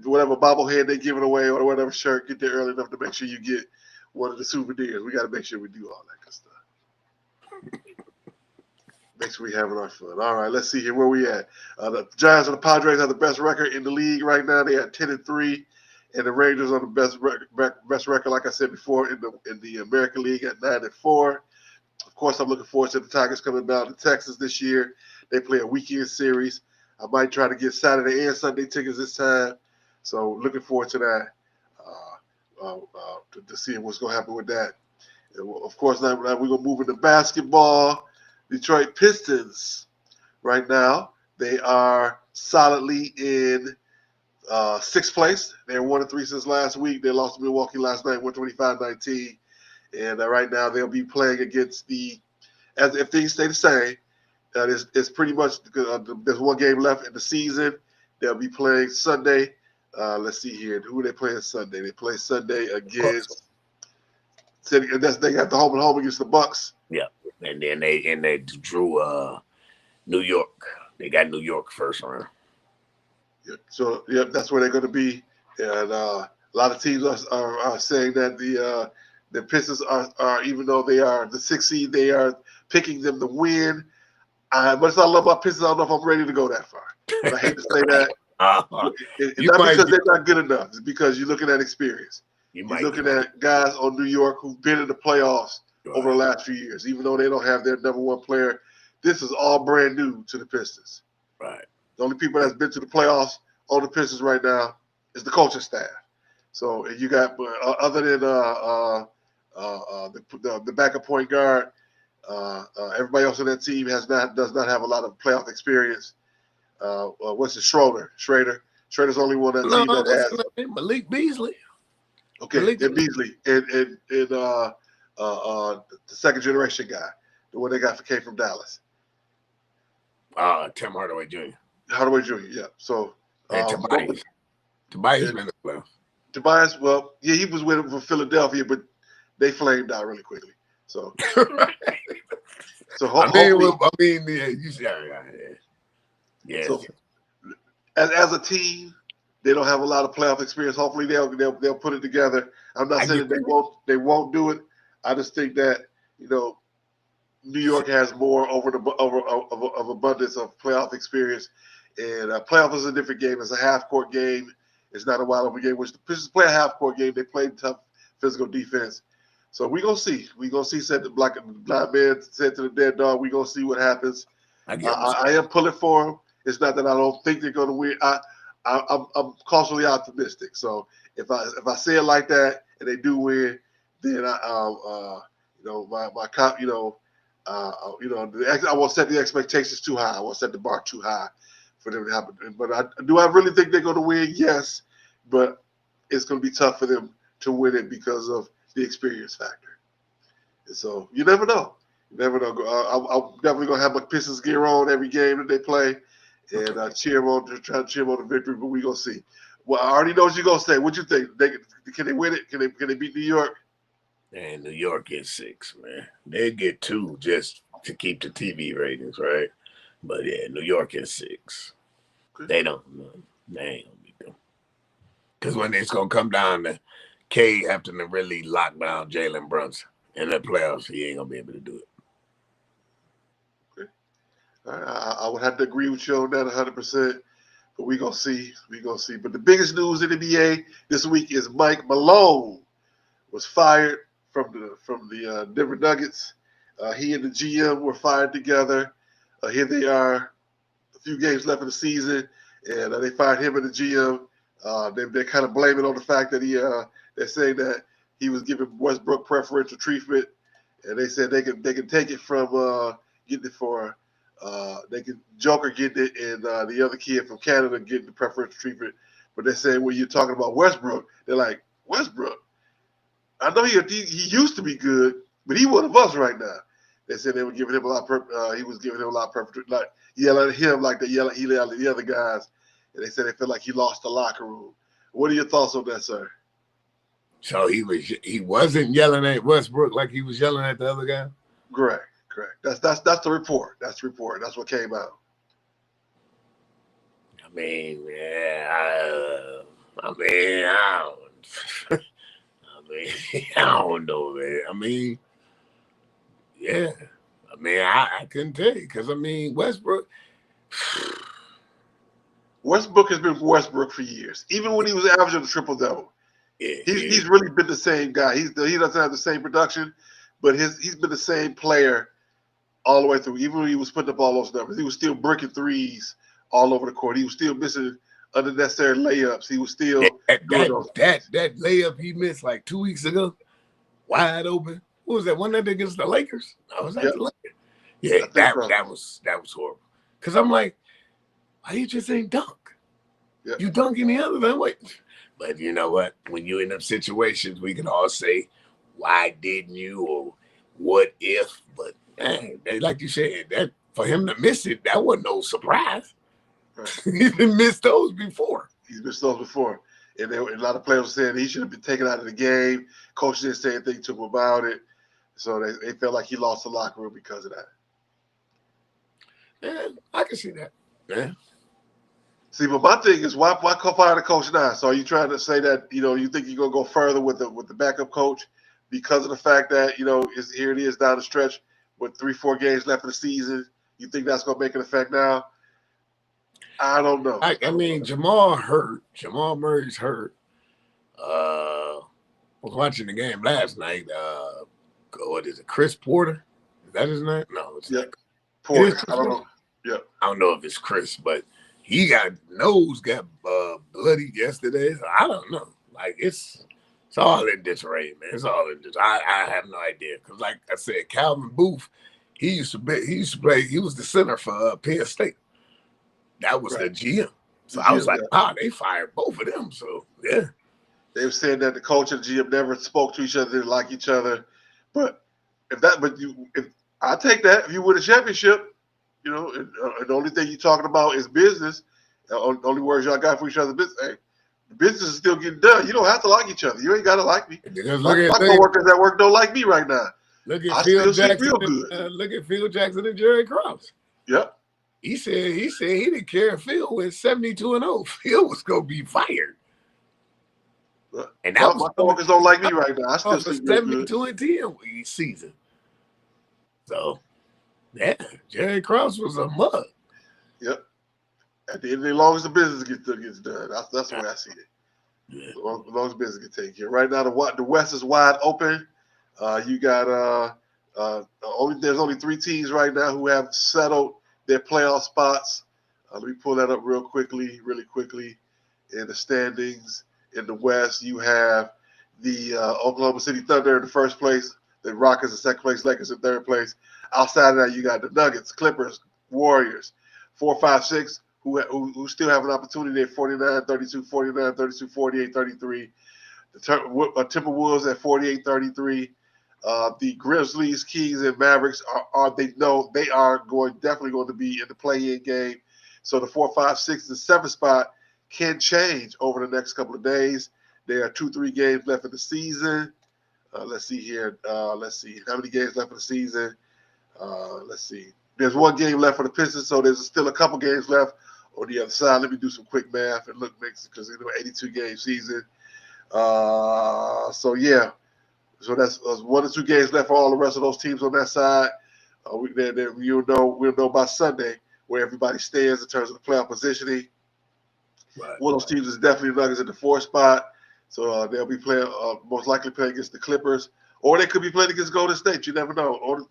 whatever bobblehead they're giving away or whatever shirt. Get there early enough to make sure you get one of the souvenirs. We got to make sure we do all that good stuff. Make sure we having our fun. All right, let's see here where we at. The Giants and the Padres have the best record in the league right now. They are 10-3, and the Rangers are the best record, like I said before, in the American League at 9-4. Of course, I'm looking forward to the Tigers coming down to Texas this year. They play a weekend series. I might try to get Saturday and Sunday tickets this time. So looking forward to that, to see what's going to happen with that. And of course, now we're going to move into basketball. Detroit Pistons, right now, they are solidly in sixth place. They're 1-3 since last week. They lost to Milwaukee last night, 125-19. And right now they'll be playing against if things stay the same, it's pretty much there's one game left in the season. They'll be playing Sunday. Let's see here. Who are they playing Sunday? They play Sunday against they got the home and home against the Bucks. Yeah. And then they drew New York. They got New York first round. Yep. So that's where they're going to be. And a lot of teams are saying that the Pistons are even though they are the 6th seed, they are picking them to win. Much as I love my Pistons, I don't know if I'm ready to go that far. But I hate to say that. It's not because they're not good enough. It's because you're looking at experience. You're looking at guys on New York who've been in the playoffs over the last few years. Even though they don't have their number one player, this is all brand new to the Pistons. Right. The only people that's been to the playoffs on the Pistons right now is the coaching staff. So you got other than the backup point guard, everybody else on that team does not have a lot of playoff experience. What's it? Schrader. Schrader's the only one on that team that has Malik Beasley. Okay, and Beasley and the second generation guy, the one they came from Dallas. Tim Hardaway Jr. Hardaway Jr. Yeah. So, And but Tobias been as well. Tobias, well, yeah, he was with him for Philadelphia, but they flamed out really quickly. So, hopefully, Yeah, you said, yes. so as a team, they don't have a lot of playoff experience. Hopefully, they'll put it together. I'm not I saying get that that. they won't do it. I just think that New York has more of abundance of playoff experience, and playoff is a different game. It's a half court game. It's not a wide open game. Which the Pistons play a half court game. They play tough physical defense. So we gonna see. We gonna see. Said the blind man said to the dead dog. We gonna see what happens. I get I am pulling for them. It's not that I don't think they're gonna win. I'm cautiously optimistic. So if I say it like that and they do win, then my cop I won't set the expectations too high. I won't set the bar too high for them to happen. But I really think they're going to win? Yes, but it's going to be tough for them to win it because of the experience factor. And so you never know. You never know. I'm definitely going to have my Pistons gear on every game that they play and cheer them on to try to cheer them on the victory. But we gonna see. Well, I already know what you're gonna say. What you think? Can they win it? Can they beat New York? Man, New York gets 6, man. They get 2 just to keep the TV ratings, right? But yeah, New York is 6. Okay. They don't. They ain't gonna beat them. Because when it's gonna come down to K having to really lock down Jalen Brunson in the playoffs, he ain't gonna be able to do it. Okay. I would have to agree with you on that 100%. But we gonna see. We gonna see. But the biggest news in the NBA this week is Mike Malone was fired from the Denver Nuggets. He and the GM were fired together. Here they are, a few games left in the season, and they fired him and the GM. They're kind of blaming on the fact that they're saying that he was giving Westbrook preferential treatment, and they said they can take it from getting it for they can Joker getting it and the other kid from Canada getting the preferential treatment. But they're saying when you're talking about Westbrook, they're like Westbrook. I know he used to be good, but he one of us right now. They said they were giving him a lot. He was giving him a lot of preferential, like yelling at him like they yell at the other guys. And they said they felt like he lost the locker room. What are your thoughts on that, sir? So he wasn't yelling at Westbrook like he was yelling at the other guy? Correct. That's the report. That's the report. That's what came out. I mean, yeah, I don't. I don't know, man. I mean, yeah. I mean, I couldn't tell you because Westbrook. Westbrook has been Westbrook for years. Even when he was averaging a triple double, he's really been the same guy. He doesn't have the same production, but he's been the same player all the way through. Even when he was putting up all those numbers, he was still bricking threes all over the court. He was still missing unnecessary layups. He was still doing those. That layup he missed like 2 weeks ago, wide open. What was that? One that against the Lakers? No, was that the Lakers? Yeah, that was horrible. Because I'm like, why you just ain't dunk? Yep. You dunk any other way. But you know what? When you're in them situations, we can all say, why didn't you? Or what if? But man, like you said, that for him to miss it, that wasn't no surprise. Right. He's been missed those before. He's missed those before. And a lot of players were saying he should have been taken out of the game. Coach didn't say anything to him about it. So they felt like he lost the locker room because of that. Yeah, I can see that. Yeah. See, but my thing is, why fire the coach now? So are you trying to say that you think you're gonna go further with the backup coach because of the fact that here it is down the stretch with 3-4 games left in the season? You think that's gonna make an effect now? I don't know. I mean, Jamal Murray's hurt. I was watching the game last night. What is it? Chris Porter? Is that his name? No, it's not. Porter. I don't know. Yeah. I don't know if it's Chris, but he got bloody yesterday. So I don't know. Like it's all in disarray, man. It's all in disarray. I have no idea because, like I said, Calvin Booth, he used to play. He was the center for Penn State. That was the GM. So I was like, wow, they fired both of them. So yeah. They were saying that the coach and the GM never spoke to each other, didn't like each other. But if I take that, if you win a championship, And the only thing you're talking about is business. The only words y'all got for each other, business. Hey, the business is still getting done. You don't have to like each other. You ain't got to like me. Because My coworkers at work don't like me right now. Look at I Phil still see Jackson. real good. Look at Phil Jackson and Jerry Krause. Yep. He said he didn't care if Phil went 72-0. Phil was gonna be fired. And that my coworkers don't like me right now. I still see real good. 72-10 season. So, yeah, Jerry Krause was a mug. Yep. At the end, as long as the business gets done, that's the way I see it. Yeah. As long as business gets taken care. Right now, the West is wide open. You got there's only 3 teams right now who have settled their playoff spots. Let me pull that up really quickly. In the standings in the West, you have the Oklahoma City Thunder in the first place, the Rockets in second place, Lakers in third place. Outside of that, you got the Nuggets, Clippers, Warriors, 4, 5, 6, who still have an opportunity at 49-32, 49-32, 48-33. The Timberwolves at 48-33. The Grizzlies, Kings, and Mavericks they are definitely going to be in the play-in game. So the 4, 5, 6, and 7 spot can change over the next couple of days. There are 2-3 games left in the season. Let's see here. Let's see how many games left in the season. Let's see. There's 1 game left for the Pistons, so there's still a couple games left on the other side. Let me do some quick math and look next because 82 game season. So yeah. So that's 1 or 2 games left for all the rest of those teams on that side. We'll know by Sunday where everybody stands in terms of the playoff positioning. Right. One of those teams is definitely Nuggets in the 4th spot. So they'll be playing, most likely playing against the Clippers. Or they could be playing against Golden State. You never know.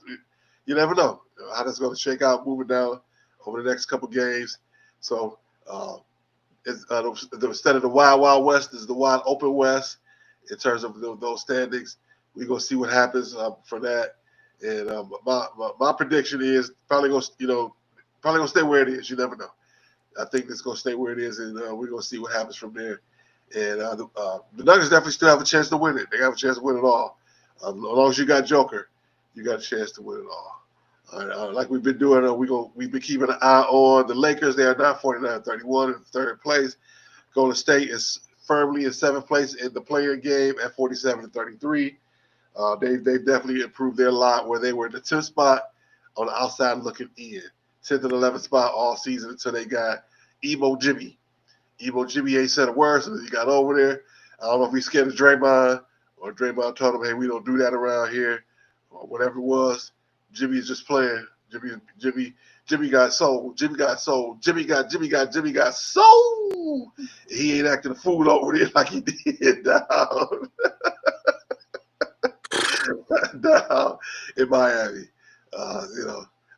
You never know how that's going to shake out moving down over the next couple games. So instead of the Wild Wild West, this is the Wide Open West in terms of those standings. We're going to see what happens for that. And my prediction is probably going to stay where it is. You never know. I think it's going to stay where it is, and we're going to see what happens from there. And the Nuggets definitely still have a chance to win it. They have a chance to win it all. As long as you got Joker, you got a chance to win it all. All right, like we've been doing, we've been keeping an eye on the Lakers. They are now 49-31 in 3rd place. Golden State is firmly in 7th place in the play-in game at 47-33. They've definitely improved their lot where they were in the 10th spot on the outside looking in. 10th and 11th spot all season until they got Emo Jimmy. Emo Jimmy ain't said a word, so he got over there. I don't know if he's scared of Draymond or Draymond told him, hey, we don't do that around here or whatever it was. Jimmy is just playing. Jimmy got sold. Jimmy got sold. Jimmy got sold. He ain't acting a fool over there like he did down in Miami.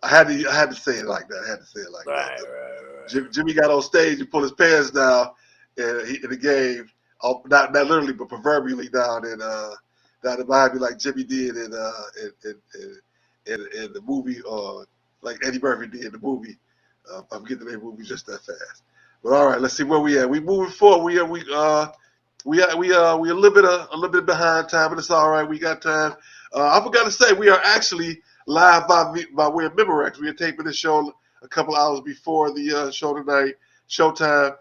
I had to say it like that. Right. Jimmy got on stage and pulled his pants down in the game, not literally but proverbially down in Miami like Jimmy did in the movie, like Eddie Murphy did in the movie. I'm getting the name of the movie just that fast. But all right, let's see where we at. We moving forward. We a little bit behind time, but it's all right. We got time. I forgot to say we are actually live by way of Memorex. We are taping this show a couple hours before the show tonight. Showtime.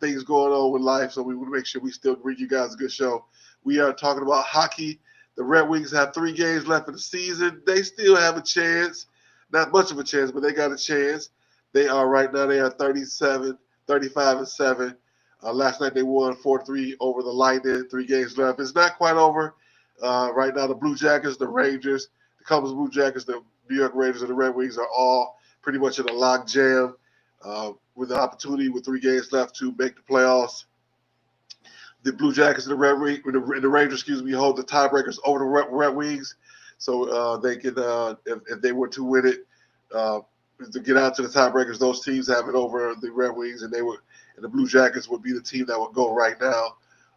Things going on with life, so we want to make sure we still bring you guys a good show. We are talking about hockey. The Red Wings have 3 games left in the season. They still have a chance. Not much of a chance, but they got a chance. They are right now, they are 35-7. Last night they won 4-3 over the Lightning. 3 games left. It's not quite over. Right now the Blue Jackets, the Rangers, the Columbus Blue Jackets, the New York Rangers, and the Red Wings are all pretty much in a lock jam with an opportunity with 3 games left to make the playoffs. The Blue Jackets and the Rangers, hold the tiebreakers over the Red Wings, so they can, if they were to win it, to get out to the tiebreakers. Those teams have it over the Red Wings, and the Blue Jackets would be the team that would go right now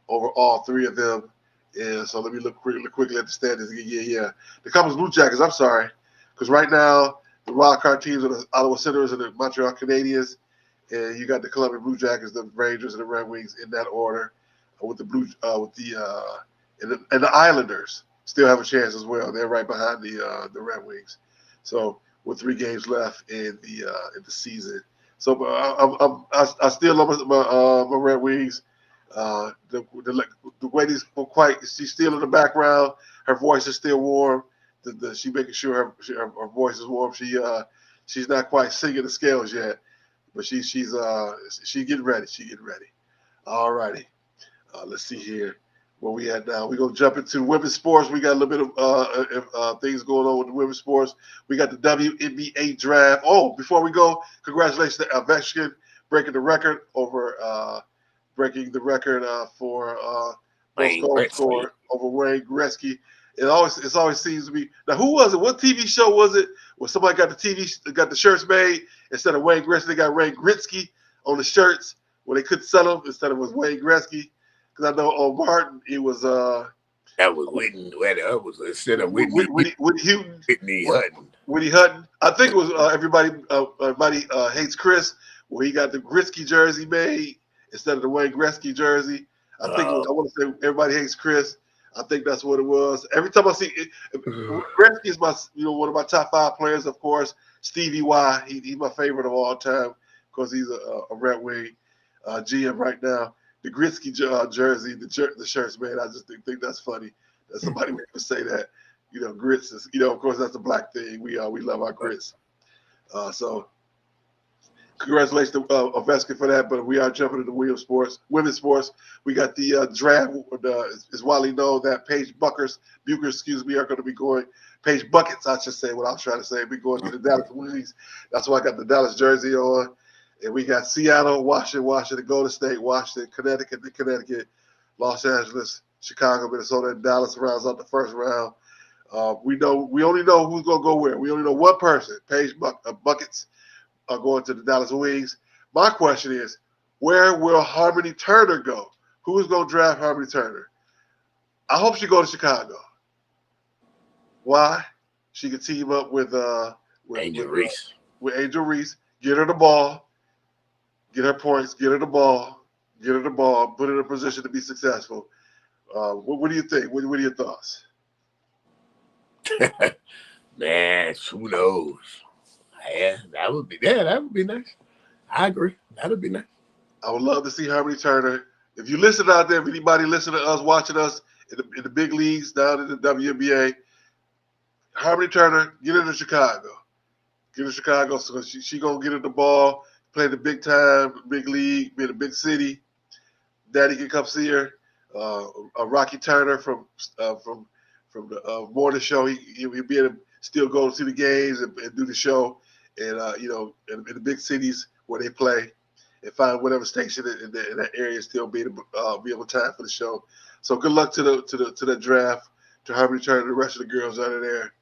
over all 3 of them. And so let me look quickly at the standings. Yeah. The Columbus Blue Jackets. I'm sorry, because right now the wild card teams are the Ottawa Senators and the Montreal Canadiens, and you got the Columbus Blue Jackets, the Rangers, and the Red Wings in that order. With the Islanders still have a chance as well. They're right behind the Red Wings. So with 3 games left in the season. So I still love my Red Wings. The way these she's still in the background. Her voice is still warm. She making sure her voice is warm. She's not quite singing the scales yet, but she's getting ready. She getting ready. All righty. Let's see here where we at now. We're going to jump into women's sports. We got a little bit of things going on with the women's sports. We got the WNBA draft. Oh, before we go, congratulations to Ovechkin breaking the record for most Wayne goals Gretzky. scored over Wayne Gretzky. It always seems to be. Now, who was it? What TV show was it where somebody got the shirts made instead of Wayne Gretzky? They got Wayne Gretzky on the shirts when they couldn't sell them instead of it was Wayne Gretzky. Because I know on Martin it was That was Whitney. That was instead of Whitney Houghton. Whitney Hutton. Whitney Hutton. I think it was everybody hates Chris, where he got the Gretzky jersey made instead of the Wayne Gretzky jersey. I want to say everybody hates Chris. I think that's what it was. Every time I see it, Gretzky is one of my top 5 players, of course. Stevie Y, he's my favorite of all time because he's a Red Wing GM right now. The Gretzky jersey, the shirts, man, I just think that's funny that somebody would say that. Grits is, of course, that's a black thing. We love our grits. So congratulations to Ovechkin for that. But we are jumping into women's sports. We got the draft. It's widely known that Paige Buckers, are going to be going. Paige Buckets, I should say. What I was trying to say, be going to the Dallas Wings. That's why I got the Dallas jersey on. And we got Seattle, Washington, Golden State, Washington, Connecticut, Los Angeles, Chicago, Minnesota, and Dallas rounds out the first round. We only know who's going to go where. We only know one person. Paige Buckets are going to the Dallas Wings. My question is, where will Harmony Turner go? Who's going to draft Harmony Turner? I hope she goes to Chicago. Why? She can team up with Angel Reese. With Angel Reese, get her the ball. Get her points, get her the ball, put her in a position to be successful. What do you think? What are your thoughts? Man, who knows? Yeah, that would be nice. I agree. That would be nice. I would love to see Harmony Turner. If you listen out there, if anybody listening to us, watching us in the big leagues down in the WNBA, Harmony Turner, get into Chicago. Get to Chicago so she gonna get her the ball. Play the big time, big league, be in a big city. Daddy can come see her. Rocky Turner from the morning show, he'll be able to still go to see the games and do the show, and in the big cities where they play, and find whatever station in that area still be able time for the show. So good luck to the draft, to Harmony Turner and the rest of the girls out of there.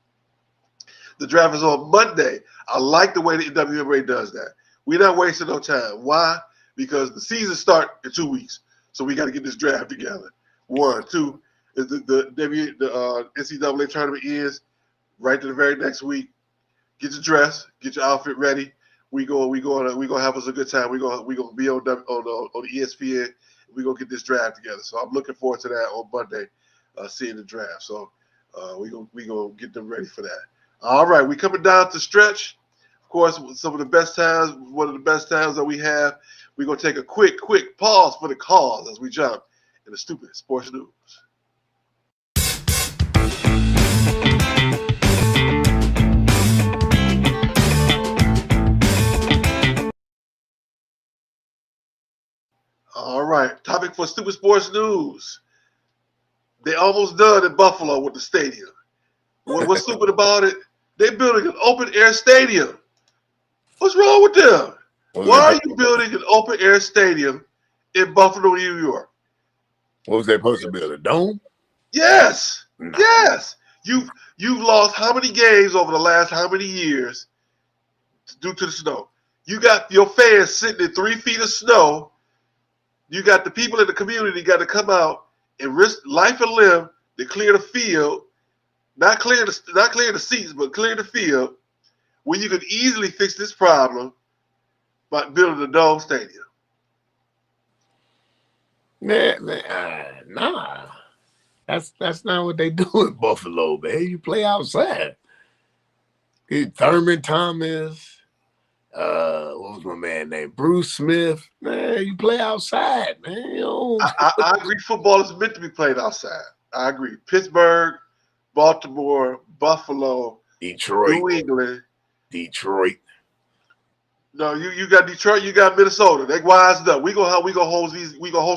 The draft is on Monday. I like the way the WNBA does that. We're not wasting no time. Why? Because the season starts in 2 weeks. So we got to get this draft together. 1, 2, is the NCAA tournament ends right to the very next week. Get your dress, get your outfit ready. We gonna have us a good time. We gonna be on ESPN. We gonna get this draft together. So I'm looking forward to that on Monday, seeing the draft. So we gonna get them ready for that. All right, we coming down to stretch. Of course, one of the best times that we have. We're going to take a quick pause for the cause as we jump into Stoopid Sports News. All right, topic for Stoopid Sports News. They almost done in Buffalo with the stadium. What's stupid about it? They're building an open-air stadium. What's wrong with them? Why are you building an open-air stadium in Buffalo, New York? What was they supposed to build? A dome? Yes. No. Yes. You've lost how many games over the last how many years due to the snow? You got your fans sitting in 3 feet of snow. You got the people in the community got to come out and risk life and limb to clear the field. Not clear the seats, but clear the field. When you could easily fix this problem by building a dome stadium. Nah. That's not what they do in Buffalo, man. You play outside. Thurman Thomas. What was my man name? Bruce Smith. Man, you play outside, man. You don't... I agree. Football is meant to be played outside. I agree. Pittsburgh, Baltimore, Buffalo, Detroit. New England. Detroit. No, you got Detroit. You got Minnesota. They wised up. We gonna host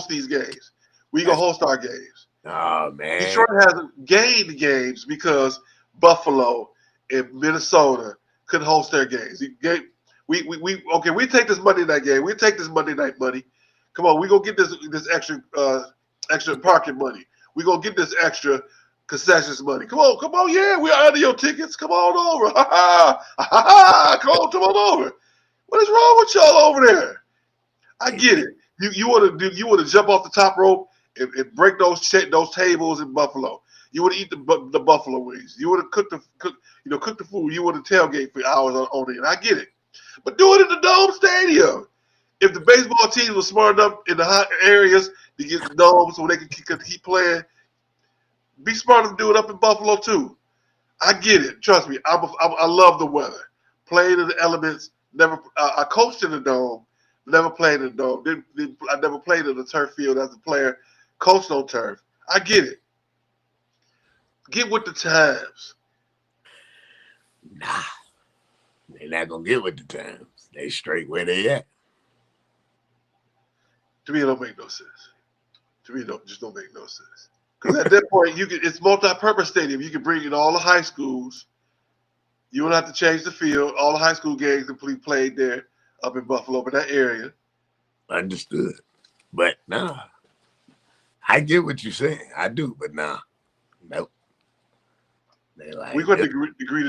these games. We gonna host our games. Oh man. Detroit hasn't gained games because Buffalo and Minnesota couldn't host their games. We take this Monday night game. We take this Monday night money. Come on, we gonna get this extra parking money. We gonna get this extra concessions money. Come on, yeah, we are under your tickets. Come on over. Come on over. What is wrong with y'all over there? I get it. You want to jump off the top rope and break those tables in Buffalo. You want to eat the buffalo wings. You want to cook the food. You want to tailgate for hours on it. And I get it, but do it in the Dome Stadium. If the baseball team was smart enough in the hot areas to get the dome so they can keep playing, be smart enough to do it up in Buffalo too. I get it. Trust me. I love the weather. Playing in the elements. Never. I coached in the dome. Never played in the dome. I never played in the turf field as a player. Coached on turf. I get it. Get with the times. Nah, they're not gonna get with the times. They straight where they at. To me, it don't make no sense. To me, it just don't make no sense. Because at that point, it's multi-purpose stadium. You can bring in all the high schools. You don't have to change the field. All the high school games can played there up in Buffalo, in that area. Understood. But nah. I get what you're saying. I do, but nah. Nope. We're going to agree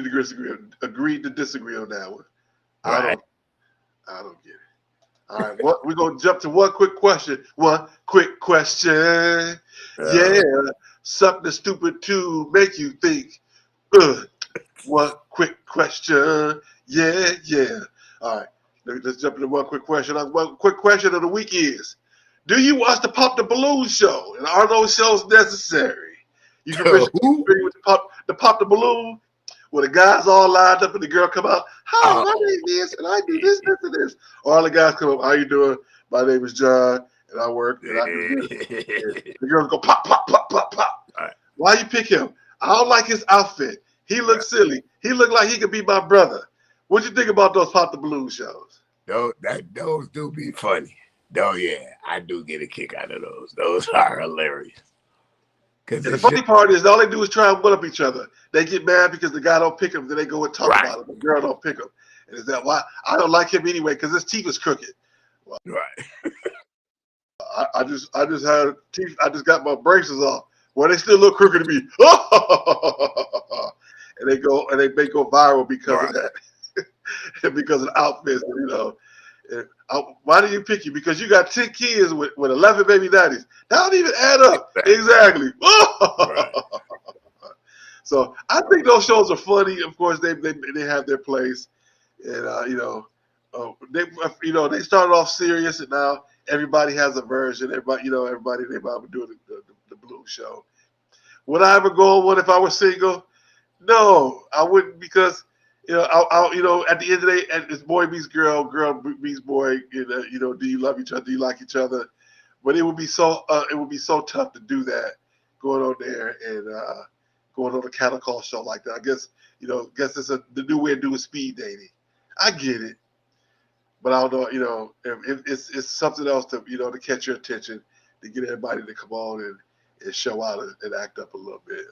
to disagree on that one. Right. I don't get it. All right, we're going to jump to one quick question. Yeah, something stupid to make you think. One quick question. Yeah. All right, let's jump into one quick question. One quick question of the week is, do you watch the Pop the Balloon show? And are those shows necessary? You can agree with the Pop the Balloon, where the guys all lined up and the girl come out, hi, my name is, and I do this, and this. Or all the guys come up, how you doing? My name is John, and I work, and I do this. And the girls go pop, pop, pop, pop, pop. Right. Why you pick him? I don't like his outfit. He looks silly. He looked like he could be my brother. What you think about those Pop the Balloon shows? Those do be funny. Oh, yeah, I do get a kick out of those. Those are hilarious. And the funny part is all they do is try and one up each other. They get mad because the guy don't pick him. Then they go and talk about him. The girl don't pick him. And is that why? I don't like him anyway because his teeth is crooked. Well, right. I just had teeth. I just got my braces off. Well, they still look crooked to me. And they may go viral because of that. And because of the outfits, you know. Why do you pick you? Because you got 10 kids with 11 baby daddies. That don't even add up. Exactly. Right. So I think those shows are funny. Of course, they have their place, and they started off serious, and now everybody has a version. Everybody they might doing the blues show. Would I ever go on one if I were single? No, I wouldn't, because I'll at the end of the day, it's boy meets girl, girl meets boy. Do you love each other? Do you like each other? But it would be so tough to do that, going on there and going on a cattle call show like that. I guess it's the new way of doing speed dating. I get it, but I don't know. It's something else to to catch your attention, to get everybody to come on and show out and act up a little bit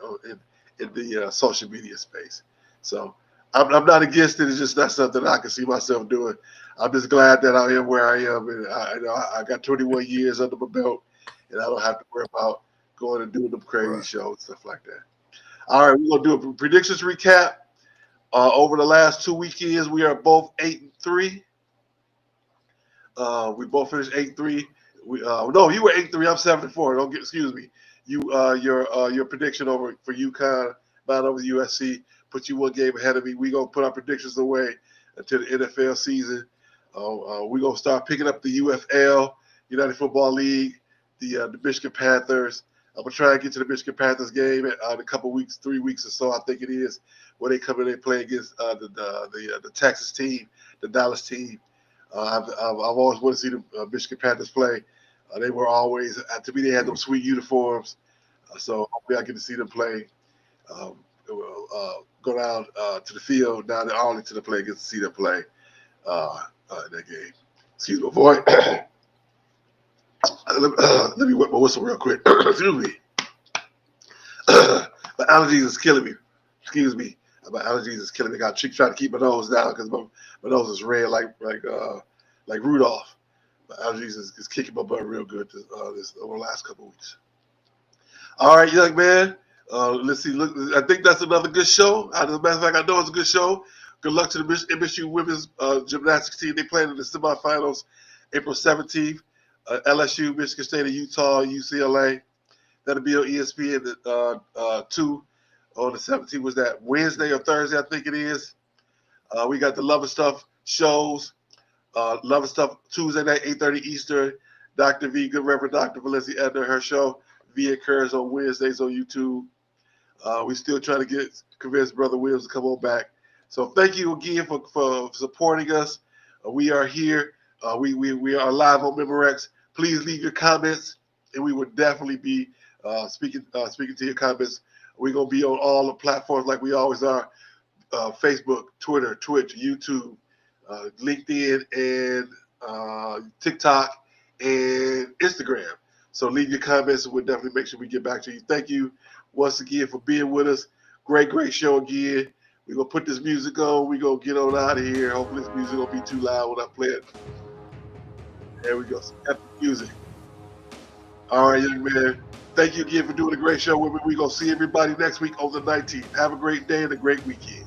in the social media space. So. I'm not against it. It's just not something I can see myself doing. I'm just glad that I am where I am, and I got 21 years under my belt, and I don't have to worry about going and doing them crazy shows and stuff like that. All right, we're gonna do a predictions recap. Over the last 2 weekends, we are both 8-3. We both finished 8-3. No, you were 8-3. I'm 7-4. Excuse me. Your prediction for UConn, mine over USC. Put you one game ahead of me. We're going to put our predictions away until the NFL season. We're going to start picking up the UFL, United Football League, the Michigan Panthers. I'm gonna try and get to the Michigan Panthers game in a couple weeks, 3 weeks or so, I think it is, where they come in and play against the Texas team, the Dallas team. I've always wanted to see the Michigan Panthers play. They were always, to me, they had those sweet uniforms. So hopefully I get to see them play. Go down to the field down in Arlington to play, get to see them play in that game. Excuse my voice. Let me wet my whistle real quick. Excuse me. My allergies is killing me. Excuse me. My allergies is killing me. I got to try to keep my nose down because my nose is red like Rudolph. My allergies is kicking my butt real good this over the last couple of weeks. All right, young man. Let's see. Look, I think that's another good show. As a matter of fact, I know it's a good show. Good luck to the MSU women's gymnastics team. They play in the semifinals April 17th. LSU, Michigan State, and Utah, UCLA. That'll be on ESPN at 2 on the 17th. Was that Wednesday or Thursday? I think it is. We got the Love and Stuff shows. Love and Stuff Tuesday night, 8:30 Eastern. Dr. V, Good Reverend Dr. Valencia Edna, her show. V occurs on Wednesdays on YouTube. We still trying to convince Brother Williams to come on back. So thank you again for supporting us. We are here. We are live on Memorex. Please leave your comments, and we will definitely be speaking to your comments. We're gonna be on all the platforms like we always are: Facebook, Twitter, Twitch, YouTube, LinkedIn, and TikTok and Instagram. So leave your comments, and we'll definitely make sure we get back to you. Thank you once again for being with us. Great show again. We're going to put this music on. We're going to get on out of here. Hopefully this music won't be too loud when I play it. There we go. Some epic music. All right, young man. Thank you again for doing a great show with me. We're going to see everybody next week on the 19th. Have a great day and a great weekend.